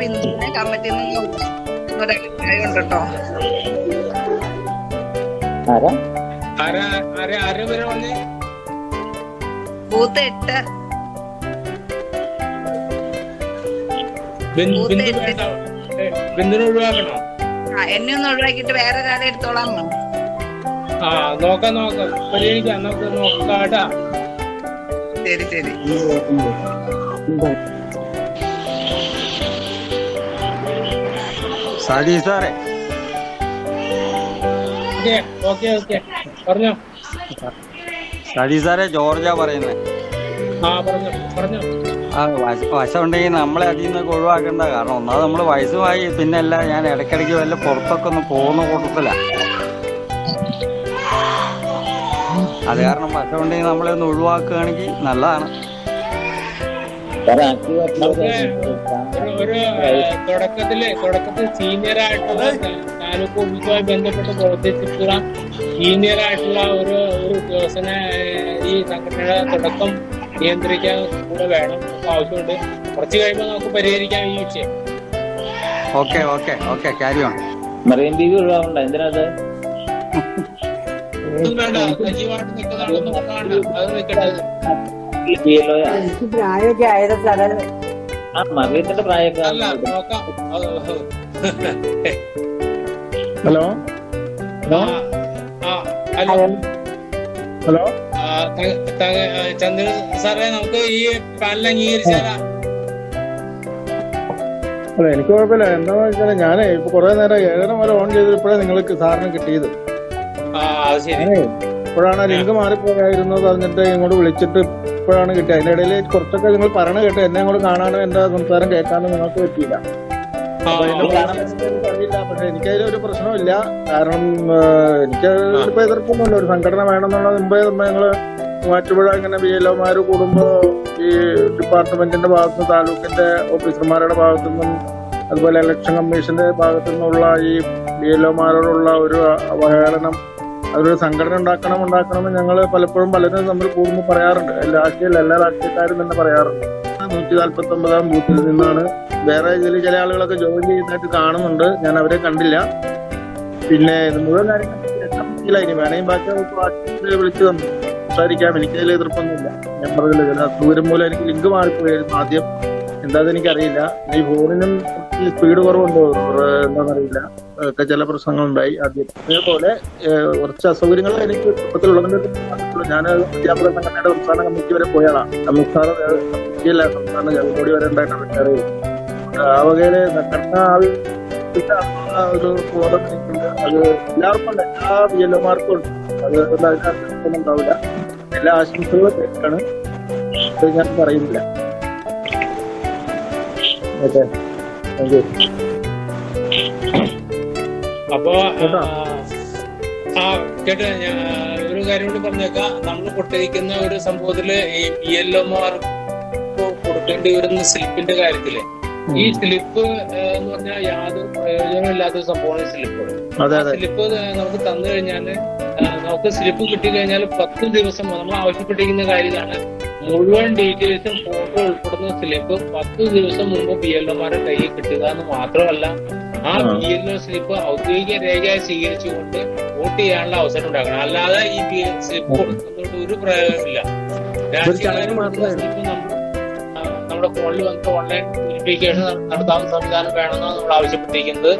[SPEAKER 8] പിന്നെ കമ്മിറ്റിയിൽ നിന്ന് ഒരഭിപ്രായം ഉണ്ട് കേട്ടോ. ബൂത്ത് 8
[SPEAKER 1] ബിന്ദുവിനെ ഒഴിവാക്കണോ?
[SPEAKER 8] എന്നെ ഒന്ന് ഒഴിവാക്കിട്ട് വേറെ ഒരാളെ എടുത്തോളാമോ?
[SPEAKER 1] നോക്കാം പരിഗണിക്കാം, നമുക്ക് നോക്കാട്ടാ.
[SPEAKER 8] ശരി ശരി.
[SPEAKER 5] സാജി സാറേ.
[SPEAKER 1] ഓക്കെ പറഞ്ഞോ.
[SPEAKER 5] സാജി സാറേ, ജോർജാ പറയുന്നത്.
[SPEAKER 1] പറഞ്ഞോ.
[SPEAKER 5] വശം ഉണ്ടെങ്കിൽ നമ്മളെ അതിൽ നിന്നൊക്കെ ഒഴിവാക്കേണ്ട. കാരണം ഒന്നാമത് നമ്മള് വയസ്സുമായി, പിന്നെ അല്ല ഞാൻ ഇടയ്ക്കിടയ്ക്ക് വല്ല പുറത്തൊക്കെ ഒന്ന് പോകുന്ന കൂട്ടത്തില. അത് കാരണം വശം ഉണ്ടെങ്കിൽ നമ്മളെ ഒന്ന് ഒഴിവാക്കുകയാണെങ്കിൽ നല്ലതാണ്.
[SPEAKER 1] ഒരു തുടക്കത്തിൽ സീനിയർ ആയിട്ടുള്ള താലൂക്ക് ഓഫീസുമായി ബന്ധപ്പെട്ട് പ്രവർത്തിച്ചിട്ടുള്ള സീനിയർ ആയിട്ടുള്ള ഒരു ഉദ്യോഗസ്ഥനെ ഈ സംഘടനയുടെ തുടക്കം നിയന്ത്രിക്കാൻ കൂടെ വേണം, ആവശ്യമുണ്ട്. കുറച്ച് കഴിയുമ്പോൾ നമുക്ക് പരിഹരിക്കാം ഈ വിഷയം.
[SPEAKER 5] Okay okay okay, carry on.
[SPEAKER 2] Mariam Beevi ഒഴിവാക്കണ്ട, എന്തിനാത്?
[SPEAKER 1] ഒന്നും വേണ്ട, സജീവമായിട്ട് നിൽക്കുന്നതാണൊന്നും വേണ്ട, അത് നിൽക്കേണ്ടത്.
[SPEAKER 6] എനിക്ക് പ്രായമൊക്കെ ആയത് സാറേ.
[SPEAKER 2] ആ മറിയത്തിന്റെ പ്രായമൊക്കെ
[SPEAKER 1] അല്ല നോക്കാം.
[SPEAKER 7] ഹലോ
[SPEAKER 1] ഹലോ
[SPEAKER 7] ഹലോ
[SPEAKER 1] ചന്ദ്രൻ സാറേ, നമുക്ക് ഈ പാനൽ അംഗീകരിച്ചാലാ?
[SPEAKER 7] അല്ല എനിക്ക് കുഴപ്പമില്ല. എന്താന്ന് വെച്ചാൽ ഞാൻ ഇപ്പൊ കുറെ നേരം 7:30 വരെ ഓൺ ചെയ്തപ്പോഴേ നിങ്ങൾക്ക് സാറിന് കിട്ടിയത്.
[SPEAKER 1] അത് ശരി.
[SPEAKER 7] ഇപ്പോഴാണ് ലിങ്ക് മാറിപ്പോയായിരുന്നു പറഞ്ഞിട്ട് ഇങ്ങോട്ട് വിളിച്ചിട്ട് ഇപ്പോഴാണ് കിട്ടിയത്. അതിന്റെ ഇടയിൽ കുറച്ചൊക്കെ നിങ്ങൾ പറയണ കേട്ടോ, എന്നെ ഇങ്ങോട്ട് കാണാനോ എന്റെ സംസാരം കേൾക്കാനോ നിങ്ങൾക്ക് പറ്റിയില്ല. അറിയില്ല, പക്ഷെ എനിക്കതിലൊരു പ്രശ്നമില്ല. കാരണം എനിക്ക് ഇപ്പൊ എതിർപ്പൊന്നുമില്ല. ഒരു സംഘടന വേണമെന്നുള്ള മുമ്പേ ഞങ്ങള് മൂവാറ്റുപുഴ ഇങ്ങനെ BLOമാര് കൂടുമ്പോ ഈ ഡിപ്പാർട്ട്മെന്റിന്റെ ഭാഗത്തുനിന്ന്, താലൂക്കിന്റെ ഓഫീസർമാരുടെ ഭാഗത്തുനിന്നും, അതുപോലെ ഇലക്ഷൻ കമ്മീഷന്റെ ഭാഗത്തു നിന്നുള്ള ഈ BLOമാരോടുള്ള ഒരു അവഹേളനം, അതൊരു സംഘടന ഉണ്ടാക്കണമെന്ന് ഞങ്ങൾ പലപ്പോഴും പലരും തമ്മിൽ കൂടുമ്പോൾ പറയാറുണ്ട്. എല്ലാ രാഷ്ട്രീയക്കാരും തന്നെ പറയാറുണ്ട്. 149 ബൂത്തിൽ നിന്നാണ്. വേറെ ഇതിൽ ചില ആളുകളൊക്കെ ജോയിൻ ചെയ്യുന്നതായിട്ട് കാണുന്നുണ്ട്, ഞാൻ അവരെ കണ്ടില്ല. പിന്നെ ഇത് മുഴുവൻ കാര്യങ്ങൾ ഇനി വേണമെങ്കിൽ ബാക്കി വിളിച്ചു തന്നു സംസാരിക്കാം. എനിക്കതിൽ എതിർപ്പൊന്നുമില്ല. ഞാൻ പറഞ്ഞില്ല, ചില ദൂരം മൂലം എനിക്ക് ലിങ്ക് മാറിപ്പോയായിരുന്നു ആദ്യം. എന്താണെന്ന് എനിക്കറിയില്ല. ഈ ഫോണിനും സ്പീഡ് കുറവുണ്ടോ എന്താണെന്നറിയില്ല, ഒക്കെ ചില പ്രശ്നങ്ങളുണ്ടായി ആദ്യം. അതേപോലെ കുറച്ച് അസൗകര്യങ്ങൾ എനിക്ക് കുടുംബത്തിലുള്ളതിന്റെ. ഞാൻ അധ്യാപക സംഘടനയുടെ സംസ്ഥാന കമ്മിറ്റി വരെ പോയാളാണ്. സംസ്ഥാന ജനകോടി വരെ ഉണ്ടായിട്ടാണ് റിട്ടയർ ചെയ്തത്. ആ വകയില് സംഘടന ഒരു ബോധം എനിക്കുണ്ട്. അത് എല്ലാവർക്കും ഉണ്ട്, എല്ലാ BLOമാർക്കും ഉണ്ട്. അത് അതിനകത്തൊന്നും ഉണ്ടാവില്ല. എല്ലാ ആശംസകളും കേട്ടാണ്, അത് ഞാൻ പറയുന്നില്ല. Okay, thank you.
[SPEAKER 1] അപ്പോ കേട്ടോ, ഞാൻ ഒരു കാര്യം കൂടി പറഞ്ഞേക്കാം. നമ്മൾ കൊടുത്തിരിക്കുന്ന ഒരു സംഭവത്തില് ഈ BLOമാർക്ക് കൊടുക്കേണ്ടി വരുന്ന സ്ലിപ്പിന്റെ കാര്യത്തില്, ഈ സ്ലിപ്പ് എന്ന് പറഞ്ഞാൽ യാതൊരു പ്രയോജനമില്ലാത്ത സംഭവമാണ് സ്ലിപ്പ്. സ്ലിപ്പ് നമുക്ക് തന്നു കഴിഞ്ഞാല്, നമുക്ക് സ്ലിപ്പ് കിട്ടിക്കഴിഞ്ഞാൽ 10 ദിവസം നമ്മൾ ആവശ്യപ്പെട്ടിരിക്കുന്ന കാര്യമാണ്. മുഴുവൻ ഡീറ്റെയിൽസും ഫോട്ടോ ഉൾപ്പെടുന്ന സ്ലിപ്പ് 10 ദിവസം മുമ്പ് BLOമാരുടെ കയ്യിൽ കിട്ടുക എന്ന് മാത്രമല്ല, ആ BLO സ്ലിപ്പ് ഔദ്യോഗിക രേഖയായി സ്വീകരിച്ചുകൊണ്ട് വോട്ട് ചെയ്യാനുള്ള അവസരം ഉണ്ടാക്കണം. അല്ലാതെ ഈ സ്ലിപ്പ് കൊടുക്കുന്നതുകൊണ്ട് ഒരു പ്രയോജനമില്ല. നമ്മുടെ ഫോണിൽ വന്നിട്ട് ഓൺലൈൻ വെരിഫിക്കേഷൻ നടത്താവുന്ന സംവിധാനം വേണമെന്നാണ് നമ്മൾ ആവശ്യപ്പെട്ടിരിക്കുന്നത്.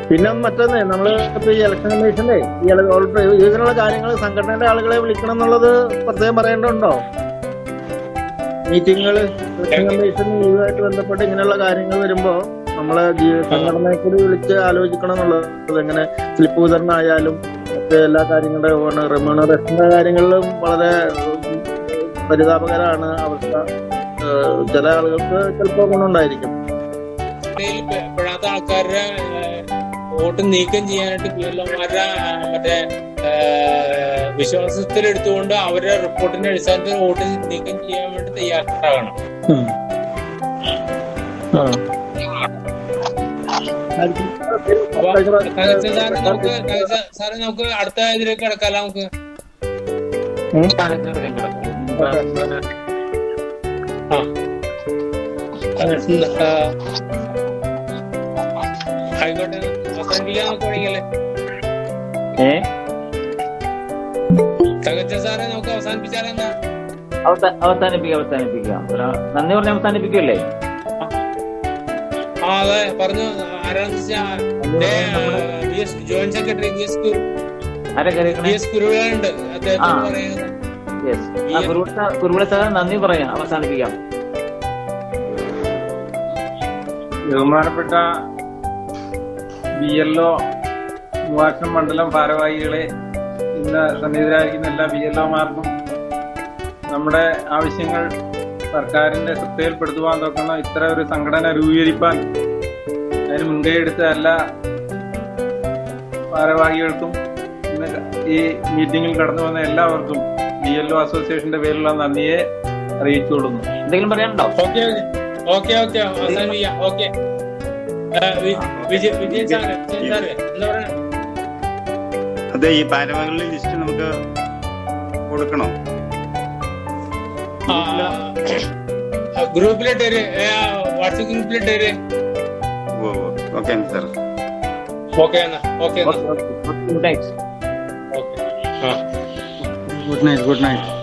[SPEAKER 7] പിന്നെ മറ്റൊന്ന്, നമ്മള് ഇപ്പൊ ഈ ഇലക്ഷൻ കമ്മീഷന്റെ ഇതിനുള്ള കാര്യങ്ങൾ സംഘടനയുടെ ആളുകളെ വിളിക്കണം എന്നുള്ളത് പ്രത്യേകം പറയേണ്ടതുണ്ടോ? മീറ്റിങ്ങുകള് ഇലക്ഷൻ കമ്മീഷൻ ഇതുമായിട്ട് ബന്ധപ്പെട്ട് ഇങ്ങനെയുള്ള കാര്യങ്ങൾ വരുമ്പോ നമ്മളെ സംഘടനയെ കൂടി വിളിച്ച് ആലോചിക്കണം എന്നുള്ളത്. എങ്ങനെ സ്ലിപ്പ് വിതരണം ആയാലും മറ്റേ എല്ലാ കാര്യങ്ങളുടെ റെമ്യൂണറേഷന്റെ കാര്യങ്ങളിലും വളരെ പരിതാപകരമാണ് അവസ്ഥ. ചില ആളുകൾക്ക് ചിലപ്പോൾ ഗുണമുണ്ടായിരിക്കും.
[SPEAKER 1] പെടാത്ത ആൾക്കാരുടെ വോട്ട് നീക്കം ചെയ്യാനായിട്ട് BLOമാരുടെ മറ്റേ വിശ്വാസത്തിലെടുത്തുകൊണ്ട് അവരുടെ റിപ്പോർട്ടിന്റെ അടിസ്ഥാനത്തിൽ വോട്ട് നീക്കം ചെയ്യാൻ വേണ്ടി തയ്യാറാകണം. സാറേ, നമുക്ക് അടുത്ത ഇതിലേക്ക് കിടക്കാലോ. നമുക്ക് ആയിക്കോട്ടെ, അവസാനിപ്പിക്കാൻ നമുക്ക് വേണമെങ്കിലേ. തകച്ച സാറേ, നമുക്ക് അവസാനിപ്പിച്ചാലെന്നാ?
[SPEAKER 2] അവസാനിപ്പിക്കാം. നന്ദി പറഞ്ഞ അവസാനിപ്പിക്കല്ലേ?
[SPEAKER 1] അതെ, പറഞ്ഞു. ജോയിന്റ് സെക്രട്ടറി GS കുരുവിളുണ്ട്, അദ്ദേഹത്തോട് പറയുന്നത്.
[SPEAKER 2] കുരുവിള സാർ നന്ദി പറയാം, അവസാനിപ്പിക്കാം.
[SPEAKER 7] ബഹുമാനപ്പെട്ട BLO മൂവാറ്റുപുഴ മണ്ഡലം ഭാരവാഹികളെ, ഇന്ന് സന്നിഹിതരായിരിക്കുന്ന എല്ലാ BLOമാർക്കും നമ്മുടെ ആവശ്യങ്ങൾ സർക്കാരിന്റെ ശ്രദ്ധയിൽപ്പെടുത്തുവാൻ നോക്കുന്ന ഇത്ര ഒരു സംഘടന രൂപീകരിക്കാൻ അതിന് മുൻകൈ എടുത്ത എല്ലാ ഭാരവാഹികൾക്കും ഇന്ന് ഈ മീറ്റിംഗിൽ കടന്നു വന്ന എല്ലാവർക്കും BLO അസോസിയേഷന്റെ പേരിലുള്ള നന്ദിയെ അറിയിച്ചുകൊള്ളുന്നു.
[SPEAKER 2] എന്തെങ്കിലും പറയാനുണ്ടോ?
[SPEAKER 1] ഓക്കെ, അവസാനിപ്പിക്കാം. ഓക്കെ, വിജയൻ സാറ് എന്താ പറയുക?
[SPEAKER 3] അതെ, ഈ ഭാരവാഹികളുടെ ലിസ്റ്റ് നമുക്ക് കൊടുക്കണോ?
[SPEAKER 1] ഗ്രൂപ്പിലിട്ടേര്, വാട്സപ്പ് ഗ്രൂപ്പിലിട്ടേര്.
[SPEAKER 3] Okay sir.
[SPEAKER 1] ഓക്കെ എന്നാ, ഓക്കെ എന്നാ,
[SPEAKER 2] ഗുഡ് നൈറ്റ്.
[SPEAKER 1] ഓക്കെ. ആ
[SPEAKER 5] ഗുഡ് നൈറ്റ്.